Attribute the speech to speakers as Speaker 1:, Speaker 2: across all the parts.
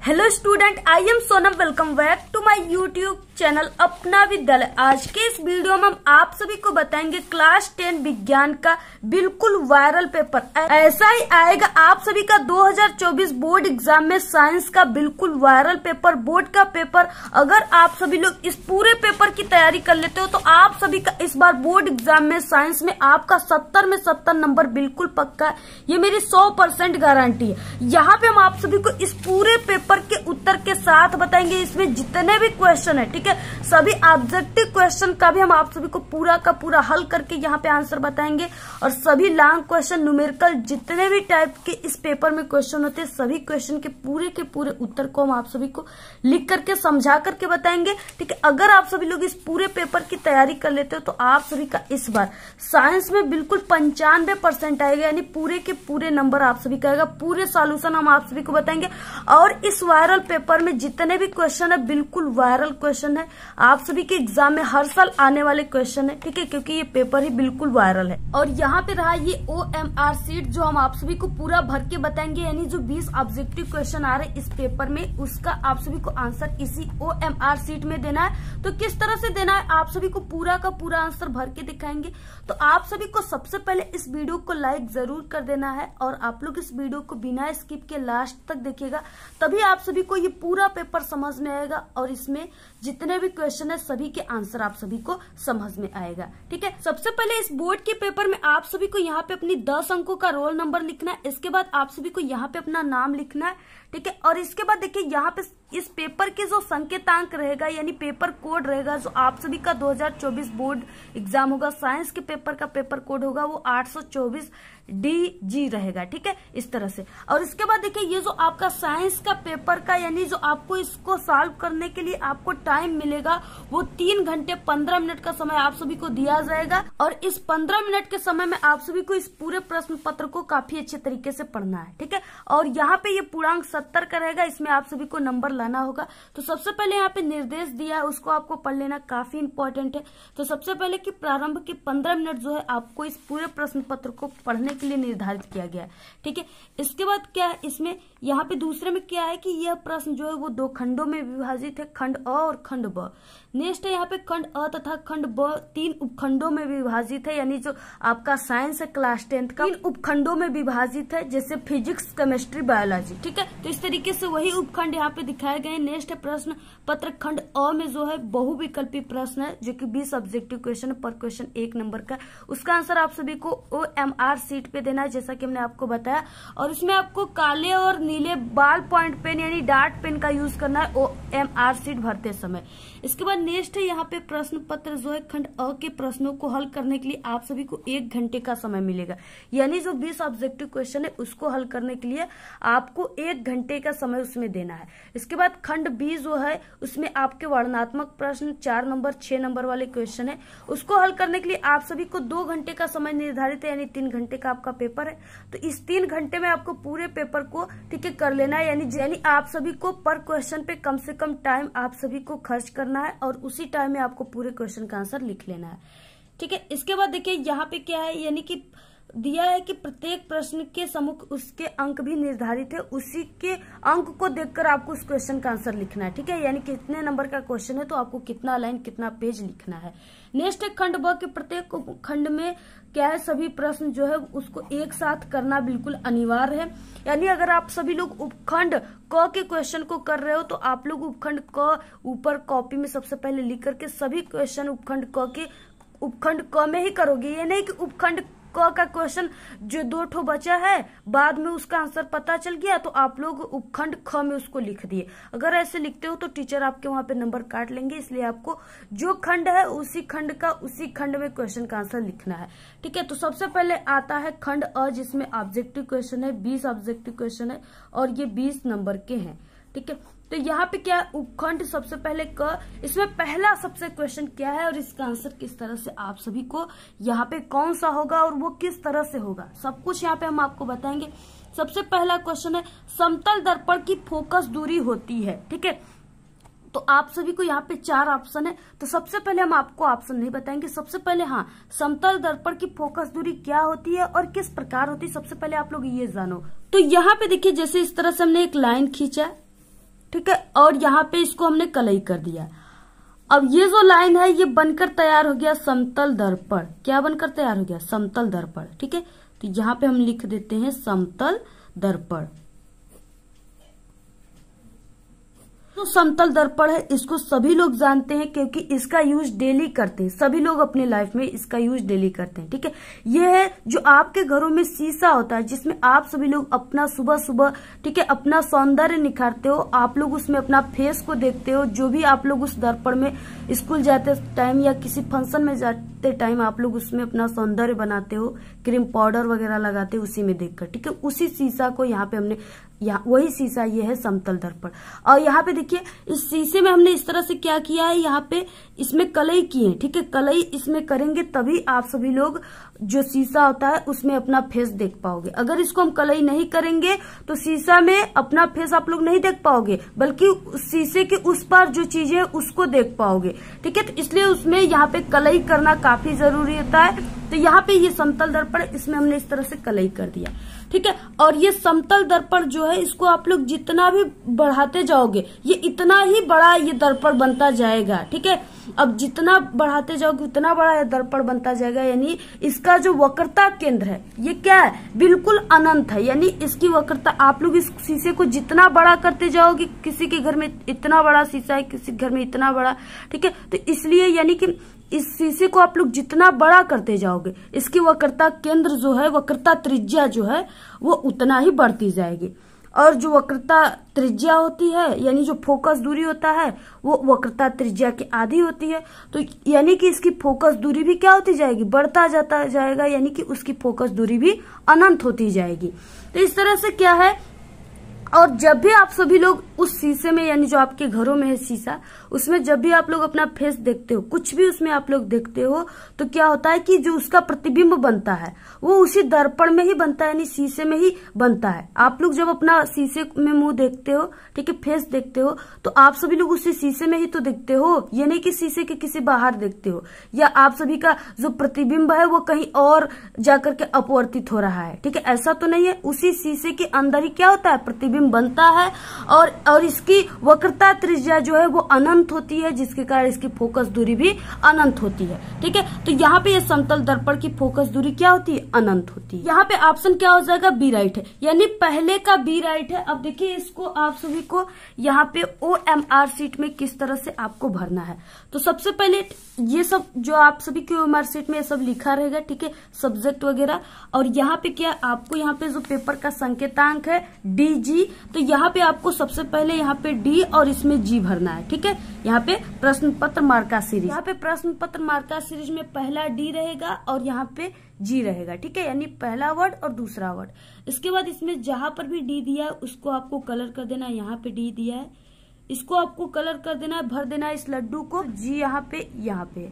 Speaker 1: Hello student, I am Sonam. Welcome back to my YouTube channel Apna Vidyalaya. आज के इस video में हम आप सभी को बताएंगे क्लास 10 विज्ञान का बिल्कुल वायरल पेपर ऐसा ही आएगा आप सभी का 2024 बोर्ड एग्जाम में साइंस का बिल्कुल वायरल पेपर, बोर्ड का पेपर। अगर आप सभी लोग इस पूरे पेपर की तैयारी कर लेते हो तो आप सभी का इस बार बोर्ड एग्जाम में साइंस में आपका 70 में 70 नंबर बिल्कुल पक्का है। ये मेरी 100% गारंटी है। यहाँ पे हम आप सभी को इस पूरे पेपर के उत्तर के साथ बताएंगे। इसमें जितने भी क्वेश्चन है, ठीक है, सभी ऑब्जेक्टिव क्वेश्चन का भी हम आप सभी को पूरा का पूरा हल करके यहाँ पे आंसर बताएंगे। और सभी लॉन्ग क्वेश्चन, न्यूमेरिकल, जितने भी टाइप के इस पेपर में क्वेश्चन होते हैं, सभी क्वेश्चन के पूरे उत्तर को हम आप सभी को लिख करके समझा करके बताएंगे। ठीक है, अगर आप सभी लोग इस पूरे पेपर की तैयारी कर लेते हो तो आप सभी का इस बार साइंस में बिल्कुल 95% आएगा, यानी पूरे के पूरे नंबर आप सभी का आएगा। पूरे सॉल्यूशन हम आप सभी को बताएंगे। और इस वायरल पेपर में जितने भी क्वेश्चन है बिल्कुल वायरल क्वेश्चन है, आप सभी के एग्जाम में हर साल आने वाले क्वेश्चन है। ठीक है, क्योंकि ये पेपर ही बिल्कुल वायरल है। और यहाँ पे रहा ये OMR सीट जो हम आप सभी को पूरा भर के बताएंगे, यानी जो 20 ऑब्जेक्टिव क्वेश्चन आ रहे हैं इस पेपर में, उसका आप सभी को आंसर इसी OMR सीट में देना है। तो किस तरह से देना है आप सभी को पूरा का पूरा आंसर भर के दिखाएंगे। तो आप सभी को सबसे पहले इस वीडियो को लाइक जरूर कर देना है और आप लोग इस वीडियो को बिना स्किप के लास्ट तक देखिएगा, तभी आप सभी को ये पूरा पेपर समझ में आएगा और इसमें जितने भी क्वेश्चन है सभी के आंसर आप सभी को समझ में आएगा। ठीक है, सबसे पहले इस बोर्ड के पेपर में आप सभी को यहाँ पे अपनी 10 अंकों का रोल नंबर लिखना है। इसके बाद आप सभी को यहाँ पे अपना नाम लिखना है। ठीक है, और इसके बाद देखिए यहाँ पे इस पेपर के जो संकेतांक रहेगा, यानी पेपर कोड रहेगा, जो आप सभी का 2024 बोर्ड एग्जाम होगा, साइंस के पेपर का पेपर कोड होगा, वो 824 DG रहेगा। ठीक है, इस तरह से। और इसके बाद देखिए ये जो आपका साइंस का पेपर का, यानी जो आपको इसको सॉल्व करने के लिए आपको टाइम मिलेगा, वो 3 घंटे 15 मिनट का समय आप सभी को दिया जाएगा। और इस 15 मिनट के समय में आप सभी को इस पूरे प्रश्न पत्र को काफी अच्छे तरीके से पढ़ना है। ठीक है, और यहाँ पे ये पूर्णांक 70 का रहेगा, इसमें आप सभी को नंबर लाना होगा। तो सबसे पहले यहाँ पे निर्देश दिया है, उसको आपको पढ़ लेना, काफी इंपॉर्टेंट है। तो सबसे पहले कि प्रारंभ के 15 मिनट जो है आपको इस पूरे प्रश्न पत्र को पढ़ने के लिए निर्धारित किया गया है। ठीक है, इसके बाद क्या है, इसमें यहाँ पे दूसरे में क्या है कि यह प्रश्न जो है वो 2 खंडों में विभाजित है, खंड अ और खंड ब। नेक्स्ट है यहाँ पे खंड अ तथा खंड ब 3 उपखंडों में विभाजित है, यानी जो आपका साइंस है क्लास 10 का 3 उपखंडों में विभाजित है, जैसे फिजिक्स, केमिस्ट्री, बायोलॉजी। ठीक है, तो इस तरीके से वही उपखंड यहाँ पे दिखाए गए। नेक्स्ट है प्रश्न पत्र खंड अ में जो है बहुविकल्पी प्रश्न है, जो कि 20 ऑब्जेक्टिव क्वेश्चन पर क्वेश्चन 1 नंबर का। उसका आंसर आप सभी को OMR सीट पे देना है, जैसा कि हमने आपको बताया। और इसमें आपको काले और नीले बॉल पॉइंट पेन यानी डार्ट पेन का यूज करना है OMR सीट भरते समय। इसके बाद नेक्स्ट है यहाँ पे प्रश्न पत्र जो है खंड अ के प्रश्नों को हल करने के लिए आप सभी को 1 घंटे का समय मिलेगा, यानी जो 20 ऑब्जेक्टिव क्वेश्चन है उसको हल करने के लिए आपको 1 घंटे का समय उसमें देना है। इसके बाद खंड बी जो है उसमें आपके वर्णनात्मक प्रश्न 4 नंबर 6 नंबर वाले क्वेश्चन है, उसको हल करने के लिए आप सभी को 2 घंटे का समय निर्धारित है, यानी 3 घंटे का आपका पेपर है। तो इस 3 घंटे में आपको पूरे पेपर को ठीक है कर लेना है, यानी आप सभी को पर क्वेश्चन पे कम से कम टाइम आप सभी को खर्च करना है और उसी टाइम में आपको पूरे क्वेश्चन का आंसर लिख लेना है। ठीक है, इसके बाद देखिए यहाँ पे क्या है, यानी कि दिया है कि प्रत्येक प्रश्न के सम्मुख उसके अंक भी निर्धारित है, उसी के अंक को देखकर आपको उस क्वेश्चन का आंसर लिखना है। ठीक है, यानी कितने नंबर का क्वेश्चन है तो आपको कितना लाइन कितना पेज लिखना है। नेक्स्ट है खंड ब के प्रत्येक खंड में क्या है, सभी प्रश्न जो है उसको एक साथ करना बिल्कुल अनिवार्य है। यानी अगर आप सभी लोग उपखंड क के क्वेश्चन को कर रहे हो तो आप लोग उपखंड क ऊपर कॉपी में सबसे पहले लिख करके सभी क्वेश्चन उपखंड क के उपखंड क में ही करोगे। ये नहीं कि उपखंड क का क्वेश्चन जो 2 ठो बचा है बाद में उसका आंसर पता चल गया तो आप लोग उपखंड ख में उसको लिख दिए। अगर ऐसे लिखते हो तो टीचर आपके वहां पे नंबर काट लेंगे, इसलिए आपको जो खंड है उसी खंड का उसी खंड में क्वेश्चन का आंसर लिखना है। ठीक है, तो सबसे पहले आता है खंड अ, जिसमें ऑब्जेक्टिव क्वेश्चन है, 20 ऑब्जेक्टिव क्वेश्चन है और ये 20 नंबर के हैं। ठीक है, तो यहाँ पे क्या उपखंड सबसे पहले क, इसमें पहला सबसे क्वेश्चन क्या है और इसका आंसर किस तरह से आप सभी को यहाँ पे कौन सा होगा और वो किस तरह से होगा, सब कुछ यहाँ पे हम आपको बताएंगे। सबसे पहला क्वेश्चन है समतल दर्पण की फोकस दूरी होती है। ठीक है, तो आप सभी को यहाँ पे 4 ऑप्शन है, तो सबसे पहले हम आपको ऑप्शन नहीं बताएंगे। सबसे पहले हाँ, समतल दर्पण की फोकस दूरी क्या होती है और किस प्रकार होती है, सबसे पहले आप लोग ये जानो। तो यहाँ पे देखिए जैसे इस तरह से हमने एक लाइन खींचा, ठीक है, और यहाँ पे इसको हमने कलई कर दिया। अब ये जो लाइन है ये बनकर तैयार हो गया समतल दर्पण। क्या बनकर तैयार हो गया? समतल दर्पण। ठीक है, तो यहाँ पे हम लिख देते हैं समतल दर्पण। तो समतल दर्पण है, इसको सभी लोग जानते हैं क्योंकि इसका यूज डेली करते हैं, सभी लोग अपने लाइफ में इसका यूज डेली करते हैं। ठीक है, ये है जो आपके घरों में शीशा होता है जिसमें आप सभी लोग अपना सुबह सुबह, ठीक है, अपना सौंदर्य निखारते हो। आप लोग उसमें अपना फेस को देखते हो। जो भी आप लोग उस दर्पण में स्कूल जाते टाइम या किसी फंक्शन में जाते टाइम आप लोग उसमें अपना सौंदर्य बनाते हो, क्रीम पाउडर वगैरह लगाते हो उसी में देखकर। ठीक है, उसी शीशा को यहाँ पे हमने, यहाँ वही शीशा ये है समतल दर्पण। और यहाँ पे देखिए इस शीशे में हमने इस तरह से क्या किया है, यहाँ पे इसमें कलई की है। ठीक है, कलई इसमें करेंगे तभी आप सभी लोग जो शीशा होता है उसमें अपना फेस देख पाओगे। अगर इसको हम कलई नहीं करेंगे तो शीशा में अपना फेस आप लोग नहीं देख पाओगे, बल्कि शीशे के उस पार जो चीजें है उसको देख पाओगे। ठीक है, तो इसलिए उसमें यहाँ पे कलई करना काफी जरूरी होता है। तो यहाँ पे ये समतल दर्पण, इसमें हमने इस तरह से कलई कर दिया। ठीक है, और ये समतल दर्पण जो है इसको आप लोग जितना भी बढ़ाते जाओगे ये इतना ही बड़ा ये दर्पण बनता जाएगा। ठीक है, अब जितना बढ़ाते जाओगे उतना बड़ा ये दर्पण बनता जाएगा। यानी इसका जो वक्रता केंद्र है ये क्या है? बिल्कुल अनंत है। यानी इसकी वक्रता, आप लोग इस शीशे को जितना बड़ा करते जाओगे, किसी के घर में इतना बड़ा शीशा है, किसी घर में इतना बड़ा। ठीक है, तो इसलिए यानी कि इस शीशे को आप लोग जितना बड़ा करते जाओगे इसकी वक्रता केंद्र जो है, वक्रता त्रिज्या जो है वो उतना ही बढ़ती जाएगी। और जो वक्रता त्रिज्या होती है यानी जो फोकस दूरी होता है वो वक्रता त्रिज्या के आधी होती है। तो यानी कि इसकी फोकस दूरी भी क्या होती जाएगी? बढ़ता जाता जाएगा, यानी कि उसकी फोकस दूरी भी अनंत होती जाएगी। तो इस तरह से क्या है, और जब भी आप सभी लोग उस शीशे में, यानी जो आपके घरों में है शीशा, उसमें जब भी आप लोग अपना फेस देखते हो, कुछ भी उसमें आप लोग देखते हो, तो क्या होता है कि जो उसका प्रतिबिंब बनता है वो उसी दर्पण में ही बनता है, यानी शीशे में ही बनता है। आप लोग जब अपना शीशे में मुंह देखते हो, ठीक है, फेस देखते हो, तो आप सभी लोग उसी शीशे में ही तो देखते हो, ये नहीं कि शीशे के किसी बाहर देखते हो, या आप सभी का जो प्रतिबिंब है वो कहीं और जाकर के अपवर्तित हो रहा है। ठीक है, ऐसा तो नहीं है। उसी शीशे के अंदर ही क्या होता है? प्रतिबिंब बनता है। और इसकी वक्रता त्रिज्या जो है वो अनंत होती है, जिसके कारण इसकी फोकस दूरी भी अनंत होती है। ठीक है, तो यहाँ पे ये समतल दर्पण की फोकस दूरी क्या होती है? अनंत होती है। यहाँ पे ऑप्शन क्या हो जाएगा? बी राइट है, यानी पहले का बी राइट है। अब देखिए इसको आप सभी को यहाँ पे OMR शीट में किस तरह से आपको भरना है। तो सबसे पहले ये सब जो आप सभी के OMR शीट में ये सब लिखा रहेगा, ठीक है, सब्जेक्ट वगैरह। और यहाँ पे क्या आपको, यहाँ पे जो पेपर का संकेतांक है DG, तो यहाँ पे आपको सबसे पहले यहाँ पे D और इसमें G भरना है। ठीक है, यहाँ पे प्रश्न पत्र मार्का सीरीज, यहाँ पे प्रश्न पत्र मार्का सीरीज में पहला D रहेगा और यहाँ पे G रहेगा। ठीक है, यानी पहला वर्ड और दूसरा वर्ड। इसके बाद इसमें जहां पर भी D दिया है उसको आपको कलर कर देना है। यहाँ पे D दिया है, इसको आपको कलर कर देना है, भर देना है इस लड्डू को। G यहाँ पे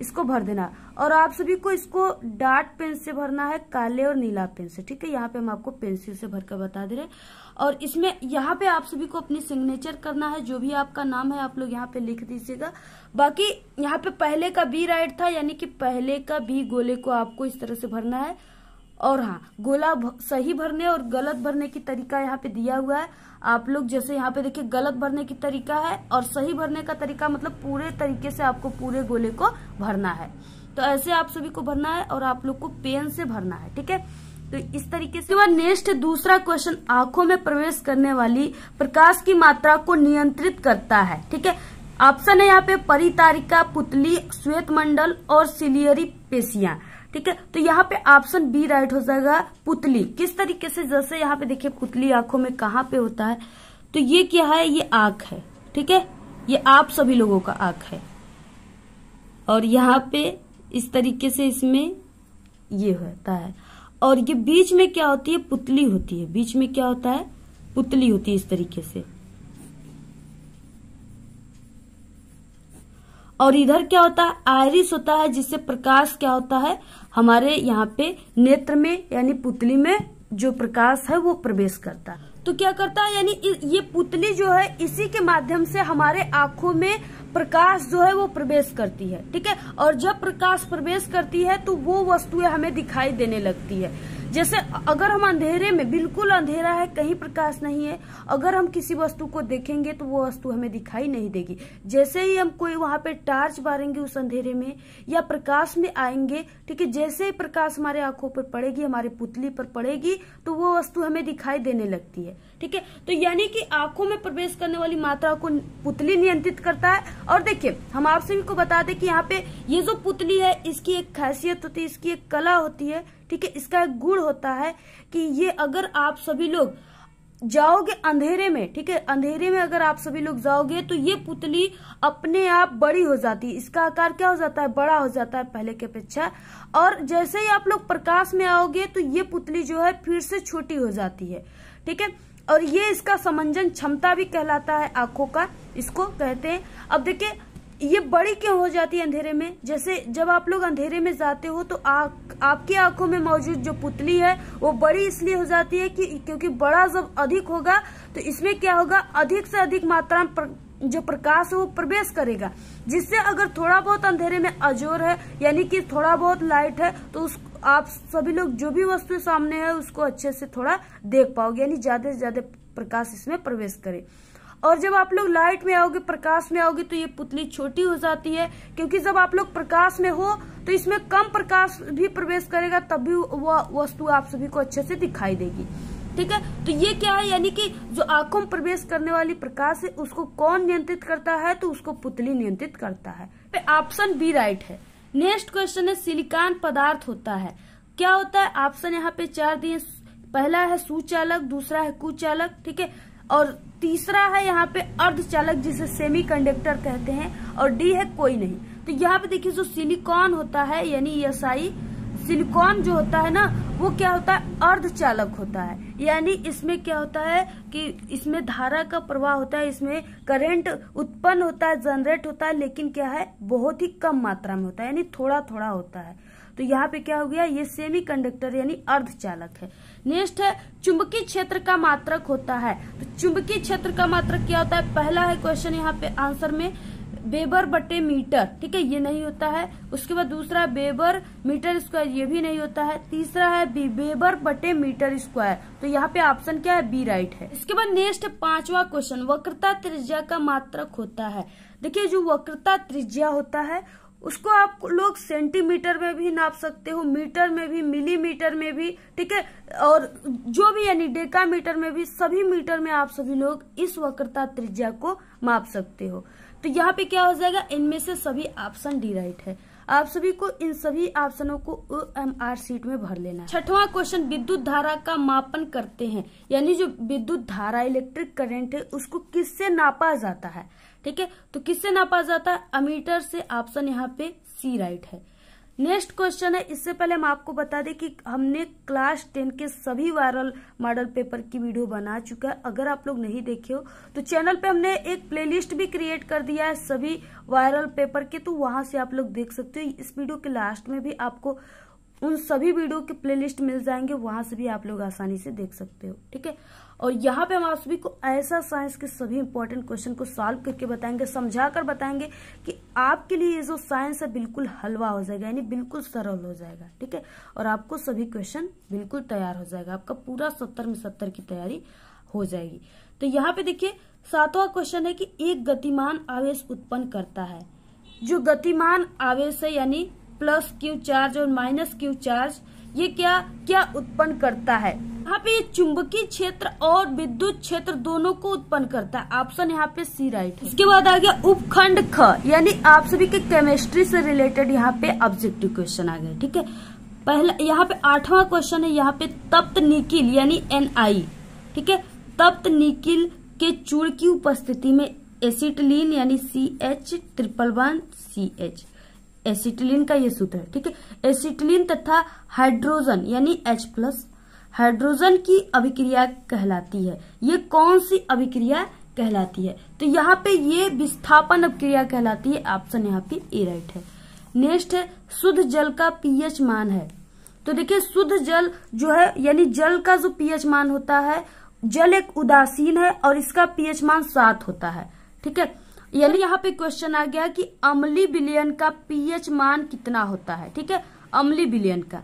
Speaker 1: इसको भर देना। और आप सभी को इसको डार्ट पेन से भरना है, काले और नीला पेन से। ठीक है, यहाँ पे हम आपको पेंसिल से भरकर बता दे रहे हैं। और इसमें यहाँ पे आप सभी को अपनी सिग्नेचर करना है, जो भी आपका नाम है आप लोग यहाँ पे लिख दीजिएगा। बाकी यहाँ पे पहले का बी राइट था, यानी कि पहले का बी गोले को आपको इस तरह से भरना है। और हाँ, गोला सही भरने और गलत भरने की तरीका यहाँ पे दिया हुआ है। आप लोग जैसे यहाँ पे देखिए गलत भरने की तरीका है और सही भरने का तरीका, मतलब पूरे तरीके से आपको पूरे गोले को भरना है। तो ऐसे आप सभी को भरना है और आप लोग को पेन से भरना है। ठीक है, तो इस तरीके से। नेक्स्ट दूसरा क्वेश्चन, आंखों में प्रवेश करने वाली प्रकाश की मात्रा को नियंत्रित करता है। ठीक है, ऑप्शन है यहाँ पे परितारिका, पुतली, श्वेत मंडल और सिलियरी पेशियां। ठीक है, तो यहाँ पे ऑप्शन बी राइट हो जाएगा, पुतली। किस तरीके से? जैसे यहाँ पे देखिए पुतली आंखों में कहाँ पे होता है, तो ये क्या है? ये आंख है। ठीक है, ये आप सभी लोगों का आंख है। और यहाँ पे इस तरीके से इसमें ये होता है। और ये बीच में क्या होती है? पुतली होती है। बीच में क्या होता है? पुतली होती है इस तरीके से। और इधर क्या होता है? आयरिस होता है, जिससे प्रकाश क्या होता है? हमारे यहाँ पे नेत्र में यानी पुतली में जो प्रकाश है वो प्रवेश करता है। तो क्या करता है? यानी ये पुतली जो है इसी के माध्यम से हमारे आंखों में प्रकाश जो है वो प्रवेश करती है। ठीक है, और जब प्रकाश प्रवेश करती है तो वो वस्तुएं हमें दिखाई देने लगती है। जैसे अगर हम अंधेरे में, बिल्कुल अंधेरा है, कहीं प्रकाश नहीं है, अगर हम किसी वस्तु को देखेंगे तो वो वस्तु हमें दिखाई नहीं देगी। जैसे ही हम कोई वहां पे टॉर्च बारेंगे उस अंधेरे में या प्रकाश में आएंगे, ठीक है, जैसे ही प्रकाश हमारे आंखों पर पड़ेगी, हमारे पुतली पर पड़ेगी, तो वो वस्तु हमें दिखाई देने लगती है। ठीक है, तो यानी कि आंखों में प्रवेश करने वाली मात्रा को पुतली नियंत्रित करता है। और देखिए, हम आप सभी को बता दें कि यहाँ पे ये जो पुतली है, इसकी एक खासियत होती है, इसकी एक कला होती है। ठीक है, इसका एक गुण होता है कि ये अगर आप सभी लोग जाओगे अंधेरे में, ठीक है, अंधेरे में अगर आप सभी लोग जाओगे तो ये पुतली अपने आप बड़ी हो जाती है। इसका आकार क्या हो जाता है? बड़ा हो जाता है पहले की अपेक्षा। और जैसे ही आप लोग प्रकाश में आओगे तो ये पुतली जो है फिर से छोटी हो जाती है। ठीक है, और ये इसका समंजन क्षमता भी कहलाता है, आंखों का इसको कहते हैं। अब देखिए, ये बड़ी क्यों हो जाती है अंधेरे में? जैसे जब आप लोग अंधेरे में जाते हो तो आपकी आंखों में मौजूद जो पुतली है वो बड़ी इसलिए हो जाती है कि क्योंकि बड़ा जब अधिक होगा तो इसमें क्या होगा, अधिक से अधिक मात्रा में जो प्रकाश है वो प्रवेश करेगा, जिससे अगर थोड़ा बहुत अंधेरे में अजोर है, यानी कि थोड़ा बहुत लाइट है, तो आप सभी लोग जो भी वस्तु सामने है उसको अच्छे से थोड़ा देख पाओगे, यानी ज्यादा से ज्यादा प्रकाश इसमें प्रवेश करे। और जब आप लोग लाइट में आओगे, प्रकाश में आओगे, तो ये पुतली छोटी हो जाती है, क्योंकि जब आप लोग प्रकाश में हो तो इसमें कम प्रकाश भी प्रवेश करेगा, तब भी वह वस्तु आप सभी को अच्छे से दिखाई देगी। ठीक है, तो ये क्या है, यानी कि जो आंखों में प्रवेश करने वाली प्रकाश है उसको कौन नियंत्रित करता है? तो उसको पुतली नियंत्रित करता है। ऑप्शन बी राइट है। नेक्स्ट क्वेश्चन है, सिलिकॉन पदार्थ होता है, क्या होता है? ऑप्शन यहाँ पे 4 दिए। पहला है सुचालक, दूसरा है कुचालक, ठीक है, और तीसरा है यहाँ पे अर्धचालक जिसे सेमीकंडक्टर कहते हैं, और डी है कोई नहीं। तो यहाँ पे देखिए, जो सिलिकॉन होता है यानी SI सिलिकॉन जो होता है ना, वो क्या होता है? अर्धचालक होता है। यानी इसमें क्या होता है कि इसमें धारा का प्रवाह होता है, इसमें करंट उत्पन्न होता है, जनरेट होता है, लेकिन क्या है, बहुत ही कम मात्रा में होता है, यानी थोड़ा थोड़ा होता है। तो यहाँ पे क्या हो गया, ये सेमीकंडक्टर यानी अर्धचालक है। नेक्स्ट है, चुंबकीय क्षेत्र का मात्रक होता है। तो चुंबकीय क्षेत्र का मात्रक क्या होता है? पहला है क्वेश्चन यहाँ पे आंसर में वेबर बटे मीटर, ठीक है, ये नहीं होता है। उसके बाद दूसरा वेबर मीटर स्क्वायर, ये भी नहीं होता है। तीसरा है वेबर बटे मीटर स्क्वायर, तो यहाँ पे ऑप्शन क्या है? बी राइट है। इसके बाद नेक्स्ट 5वां क्वेश्चन, वक्रता त्रिज्या का मात्रक होता है। देखिए, जो वक्रता त्रिज्या होता है उसको आप लोग सेंटीमीटर में भी नाप सकते हो, मीटर में भी, मिलीमीटर में भी, ठीक है, और जो भी यानी डेकामीटर में भी, सभी मीटर में आप सभी लोग इस वक्रता त्रिज्या को माप सकते हो। तो यहाँ पे क्या हो जाएगा, इनमें से सभी ऑप्शन डी राइट है। आप सभी को इन सभी ऑप्शनों को OMR शीट में भर लेना है। 6वां क्वेश्चन, विद्युत धारा का मापन करते हैं, यानी जो विद्युत धारा इलेक्ट्रिक करंट है उसको किससे नापा जाता है? ठीक है, तो किससे नापा जाता है? अमीटर से। ऑप्शन यहाँ पे सी राइट है। नेक्स्ट क्वेश्चन है, इससे पहले हम आपको बता दें कि हमने क्लास 10 के सभी वायरल मॉडल पेपर की वीडियो बना चुका है। अगर आप लोग नहीं देखे हो तो चैनल पे हमने एक प्लेलिस्ट भी क्रिएट कर दिया है सभी वायरल पेपर के, तो वहां से आप लोग देख सकते हो। इस वीडियो के लास्ट में भी आपको उन सभी वीडियो के प्लेलिस्ट मिल जाएंगे, वहां से भी आप लोग आसानी से देख सकते हो। ठीक है, और यहाँ पे हम आप सभी को ऐसा साइंस के सभी इंपॉर्टेंट क्वेश्चन को सॉल्व करके बताएंगे, समझा कर बताएंगे कि आपके लिए ये जो साइंस है बिल्कुल हलवा हो जाएगा, यानी बिल्कुल सरल हो जाएगा। ठीक है, और आपको सभी क्वेश्चन बिल्कुल तैयार हो जाएगा, आपका पूरा 70 में 70 की तैयारी हो जाएगी। तो यहाँ पे देखिए, 7वां क्वेश्चन है कि एक गतिमान आवेश उत्पन्न करता है। जो गतिमान आवेश है यानी प्लस क्यू चार्ज और माइनस क्यू चार्ज, ये क्या उत्पन्न करता है? यहाँ पे ये चुंबकीय क्षेत्र और विद्युत क्षेत्र दोनों को उत्पन्न करता है। ऑप्शन यहाँ पे सी राइट है। इसके बाद आ गया उपखंड ख, यानी आप सभी के केमिस्ट्री से रिलेटेड यहाँ पे ऑब्जेक्टिव क्वेश्चन आ गए। ठीक है, पहला यहाँ पे 8वां क्वेश्चन है, यहाँ पे तप्त निकिल यानी Ni, ठीक है, तप्त निकिल के चूर्ण की उपस्थिति में एसिटिलीन यानी CH111CH, एसिटिलीन का ये सूत्र है। ठीक है, एसिटिलीन तथा हाइड्रोजन यानी H+ हाइड्रोजन की अभिक्रिया कहलाती है। ये कौन सी अभिक्रिया कहलाती है? तो यहाँ पे ये विस्थापन अभिक्रिया कहलाती है। ऑप्शन यहाँ पे ए राइट है। नेक्स्ट है, शुद्ध जल का pH मान है। तो देखिए, शुद्ध जल जो है यानी जल का जो pH मान होता है, जल एक उदासीन है और इसका pH मान 7 होता है। ठीक है, यानी यहाँ पे क्वेश्चन आ गया कि अम्लीय विलयन का pH मान कितना होता है। ठीक है, अम्लीय विलयन का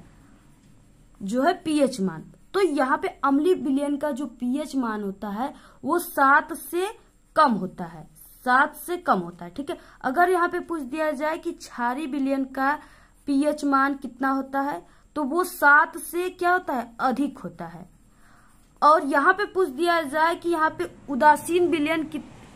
Speaker 1: जो है पीएच मान। तो यहाँ पे अम्लीय विलयन का जो पीएच मान होता है वो 7 से कम होता है, 7 से कम होता है। ठीक है, अगर यहाँ पे पूछ दिया जाए कि क्षारीय विलयन का पीएच मान कितना होता है तो वो 7 से क्या होता है, अधिक होता है। और यहाँ पे पूछ दिया जाए कि यहाँ पे उदासीन विलयन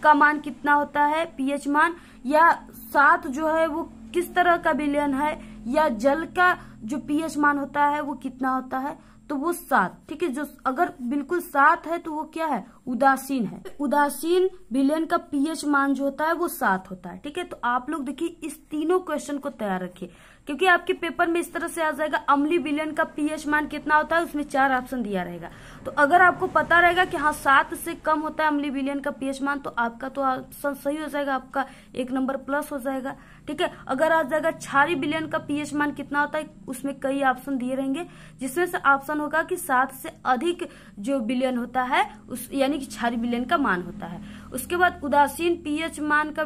Speaker 1: का मान कितना होता है, पीएच मान, या 7 जो है वो किस तरह का विलयन है, या जल का जो पीएच मान होता है वो कितना होता है, तो वो 7। ठीक है, जो अगर बिल्कुल 7 है तो वो क्या है, उदासीन है। उदासीन विलयन का पीएच मान जो होता है वो 7 होता है। ठीक है, तो आप लोग देखिए इस तीनों क्वेश्चन को तैयार रखिए, क्योंकि आपके पेपर में इस तरह से आ जाएगा अम्लीय विलयन का पीएच मान कितना होता है, उसमें 4 ऑप्शन दिया रहेगा। तो अगर आपको पता रहेगा कि हाँ 7 से कम होता है अम्लीय विलयन का पीएच मान, तो आपका तो ऑप्शन सही हो जाएगा, आपका 1 नंबर प्लस हो जाएगा। ठीक है, अगर आ जाएगा क्षारीय विलयन का पीएच मान कितना होता है, उसमें कई ऑप्शन दिए रहेंगे, जिसमें से ऑप्शन होगा कि 7 से अधिक जो विलयन होता है उस यानी कि क्षारीय विलयन का मान होता है। उसके बाद उदासीन पीएच मान का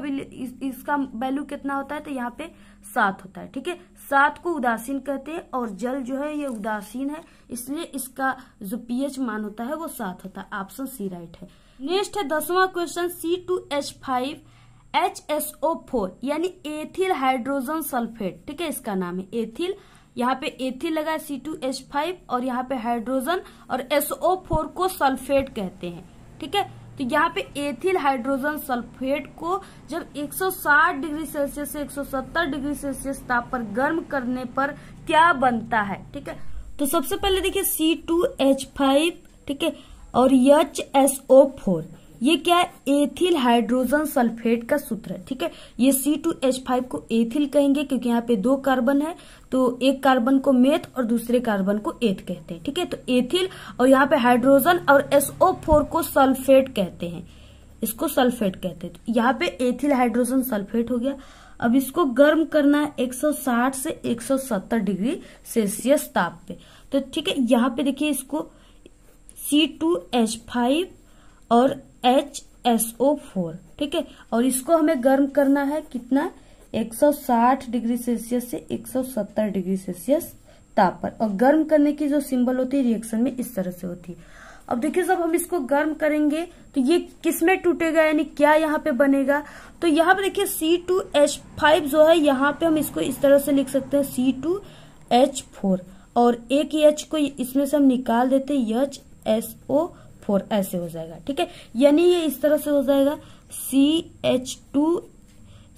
Speaker 1: इसका वैल्यू कितना होता है, तो यहाँ पे 7 होता है। ठीक है, 7 को उदासीन कहते हैं, और जल जो है ये उदासीन है, इसलिए इसका जो पीएच मान होता है वो 7 होता है। ऑप्शन सी राइट है। नेक्स्ट है 10वां क्वेश्चन, C2H5HSO4 यानी एथिल हाइड्रोजन सल्फेट। ठीक है, इसका नाम है एथिल, यहाँ पे एथिल लगा C2H5 और यहाँ पे हाइड्रोजन, और SO4 को सल्फेट कहते हैं। ठीक है, तो यहाँ पे एथिल हाइड्रोजन सल्फेट को जब 160 डिग्री सेल्सियस से 170 डिग्री सेल्सियस ताप पर गर्म करने पर क्या बनता है। ठीक है, तो सबसे पहले देखिए C2H5, ठीक है, और HSO4, ये क्या है, एथिल हाइड्रोजन सल्फेट का सूत्र है। ठीक है, ये C2H5 को एथिल कहेंगे क्योंकि यहाँ पे 2 कार्बन है, तो एक कार्बन को मेथ और दूसरे कार्बन को एथ कहते हैं। ठीक है, तो एथिल, और यहाँ पे हाइड्रोजन, और SO4 को सल्फेट कहते हैं, इसको सल्फेट कहते हैं। तो यहाँ पे एथिल हाइड्रोजन सल्फेट हो गया। अब इसको गर्म करना है 160 से 170 डिग्री सेल्सियस ताप पे। तो ठीक है, यहाँ पे देखिए इसको C2H5 और HSO4, ठीक है, और इसको हमें गर्म करना है कितना, 160 डिग्री सेल्सियस से 170 डिग्री सेल्सियस ताप पर। और गर्म करने की जो सिंबल होती है रिएक्शन में इस तरह से होती है। अब देखिए जब हम इसको गर्म करेंगे तो ये किसमें टूटेगा, यानी क्या यहाँ पे बनेगा, तो यहाँ पे देखिए C2H5 जो है, यहाँ पे हम इसको इस तरह से लिख सकते हैं C2H4, और एक H को इसमें से हम निकाल देते हैं, HSO4 ऐसे हो जाएगा। ठीक है, यानी ये इस तरह से हो जाएगा CH2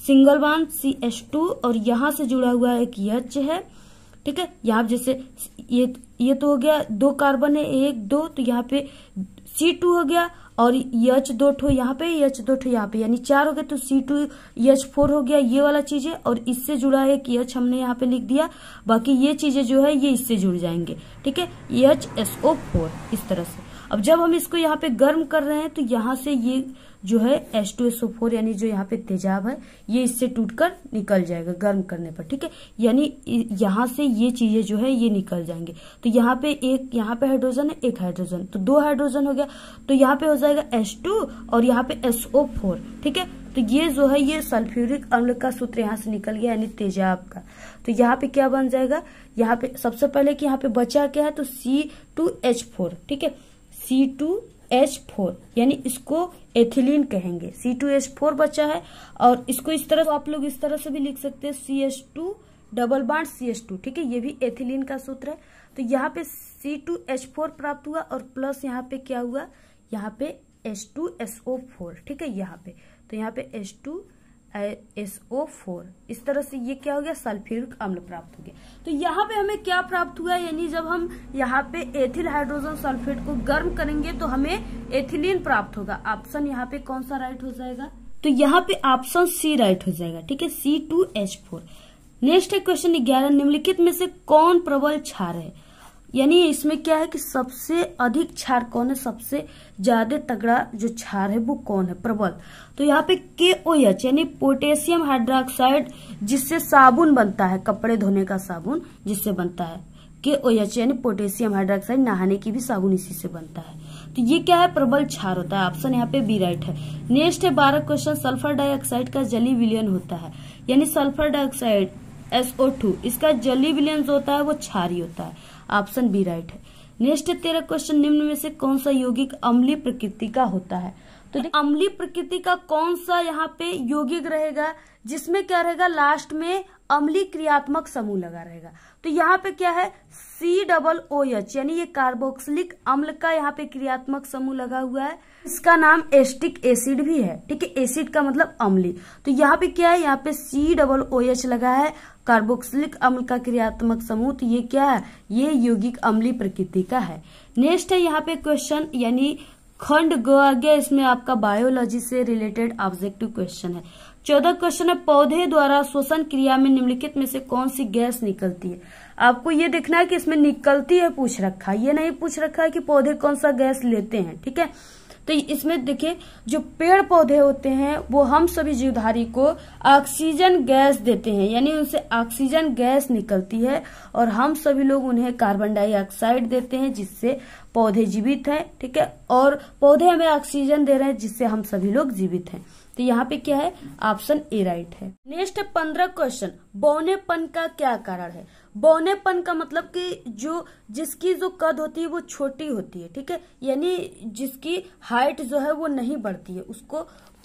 Speaker 1: सिंगल बॉन्ड CH2, और यहाँ से जुड़ा हुआ एक H है। ठीक है, यहाँ जैसे ये तो हो गया 2 कार्बन है, 1 2, तो यहाँ पे C2 हो गया, और H 2 ठो यहाँ पे, H 2 ठो यहाँ पे, यानी 4 हो गए, तो C2H4 हो गया ये वाला चीजें, और इससे जुड़ा है कि H हमने यहाँ पे लिख दिया, बाकी ये चीजें जो है ये इससे जुड़ जाएंगे। ठीक है, HSO4 इस तरह से। अब जब हम इसको यहाँ पे गर्म कर रहे हैं तो यहाँ से ये जो है H2SO4 यानी जो यहाँ पे तेजाब है ये इससे टूटकर निकल जाएगा गर्म करने पर। ठीक है, यानी यहाँ से ये चीजें जो है ये निकल जाएंगे। तो यहाँ पे यहाँ पे हाइड्रोजन है, एक हाइड्रोजन, तो 2 हाइड्रोजन हो गया, तो यहाँ पे हो जाएगा H2 और यहाँ पे SO4। ठीक है, तो ये जो है ये सल्फ्यूरिक अम्ल का सूत्र यहाँ से निकल गया, यानी तेजाब का। तो यहाँ पे क्या बन जाएगा, यहाँ पे सबसे पहले कि यहाँ पे बचा क्या है, तो C2H4। ठीक है, C2H4 यानी इसको एथिलीन कहेंगे, C2H4 बचा है, और इसको इस तरह आप लोग इस तरह से भी लिख सकते हैं CH2 डबल बॉन्ड CH2। ठीक है, ये भी एथिलीन का सूत्र है। तो यहाँ पे C2H4 प्राप्त हुआ, और प्लस यहाँ पे क्या हुआ, यहाँ पे H2SO4। ठीक है, यहाँ पे तो यहाँ पे H2SO4 इस तरह से ये क्या हो गया, सल्फ्यूरिक अम्ल प्राप्त हो गया। तो यहाँ पे हमें क्या प्राप्त हुआ, यानी जब हम यहाँ पे एथिल हाइड्रोजन सल्फेट को गर्म करेंगे तो हमें एथिलीन प्राप्त होगा। ऑप्शन यहाँ पे कौन सा राइट हो जाएगा, तो यहाँ पे ऑप्शन सी राइट हो जाएगा। ठीक है, C2H4। नेक्स्ट है क्वेश्चन 11, निम्नलिखित में से कौन प्रबल क्षार है, यानी इसमें क्या है कि सबसे अधिक क्षार कौन है, सबसे ज्यादा तगड़ा जो क्षार है वो कौन है, प्रबल। तो यहाँ पे KOH यानी पोटेशियम हाइड्रोक्साइड, जिससे साबुन बनता है, कपड़े धोने का साबुन जिससे बनता है, KOH यानी पोटेशियम हाइड्रोक्साइड, नहाने की भी साबुन इसी से बनता है। तो ये क्या है, प्रबल क्षार होता है। ऑप्शन यहाँ पे बी राइट है। नेक्स्ट है 12 क्वेश्चन, सल्फर डाइऑक्साइड का जलीय विलयन होता है, यानी सल्फर डाइऑक्साइड SO2 इसका जलीय विलयन जो होता है वो क्षारीय होता है। ऑप्शन बी राइट है। नेक्स्ट है 13 क्वेश्चन, निम्न में से कौन सा यौगिक अम्लीय प्रकृति का होता है? तो अम्लीय प्रकृति का कौन सा यहाँ पे यौगिक रहेगा जिसमें क्या रहेगा, लास्ट में अम्लीय क्रियात्मक समूह लगा रहेगा? तो यहाँ पे क्या है, COOH यानी ये कार्बोक्सिलिक अम्ल का यहाँ पे क्रियात्मक समूह लगा हुआ है। इसका नाम एस्टिक एसिड भी है, ठीक है। एसिड का मतलब अम्लीय। तो यहाँ पे क्या है, यहाँ पे COOH लगा है, कार्बोक्सिलिक अम्ल का क्रियात्मक समूह। तो ये क्या है, ये यौगिक अम्लीय प्रकृति का है। नेक्स्ट है यहाँ पे क्वेश्चन यानी खंड ग आ गया, इसमें आपका बायोलॉजी से रिलेटेड ऑब्जेक्टिव क्वेश्चन है। 14 क्वेश्चन है, पौधे द्वारा श्वसन क्रिया में निम्नलिखित में से कौन सी गैस निकलती है? आपको ये देखना है कि इसमें निकलती है पूछ रखा है, ये नहीं पूछ रखा है कि पौधे कौन सा गैस लेते हैं, ठीक है। तो इसमें देखिए, जो पेड़ पौधे होते हैं वो हम सभी जीवधारी को ऑक्सीजन गैस देते हैं, यानी उनसे ऑक्सीजन गैस निकलती है और हम सभी लोग उन्हें कार्बन डाइऑक्साइड देते हैं, जिससे पौधे जीवित हैं, ठीक है। और पौधे हमें ऑक्सीजन दे रहे हैं, जिससे हम सभी लोग जीवित हैं। तो यहाँ पे क्या है, ऑप्शन ए राइट है। नेक्स्ट है 15 क्वेश्चन, बौनेपन का क्या कारण है? बौनेपन का मतलब कि जिसकी जो कद होती है वो छोटी होती है, ठीक है, यानी जिसकी हाइट जो है वो नहीं बढ़ती है,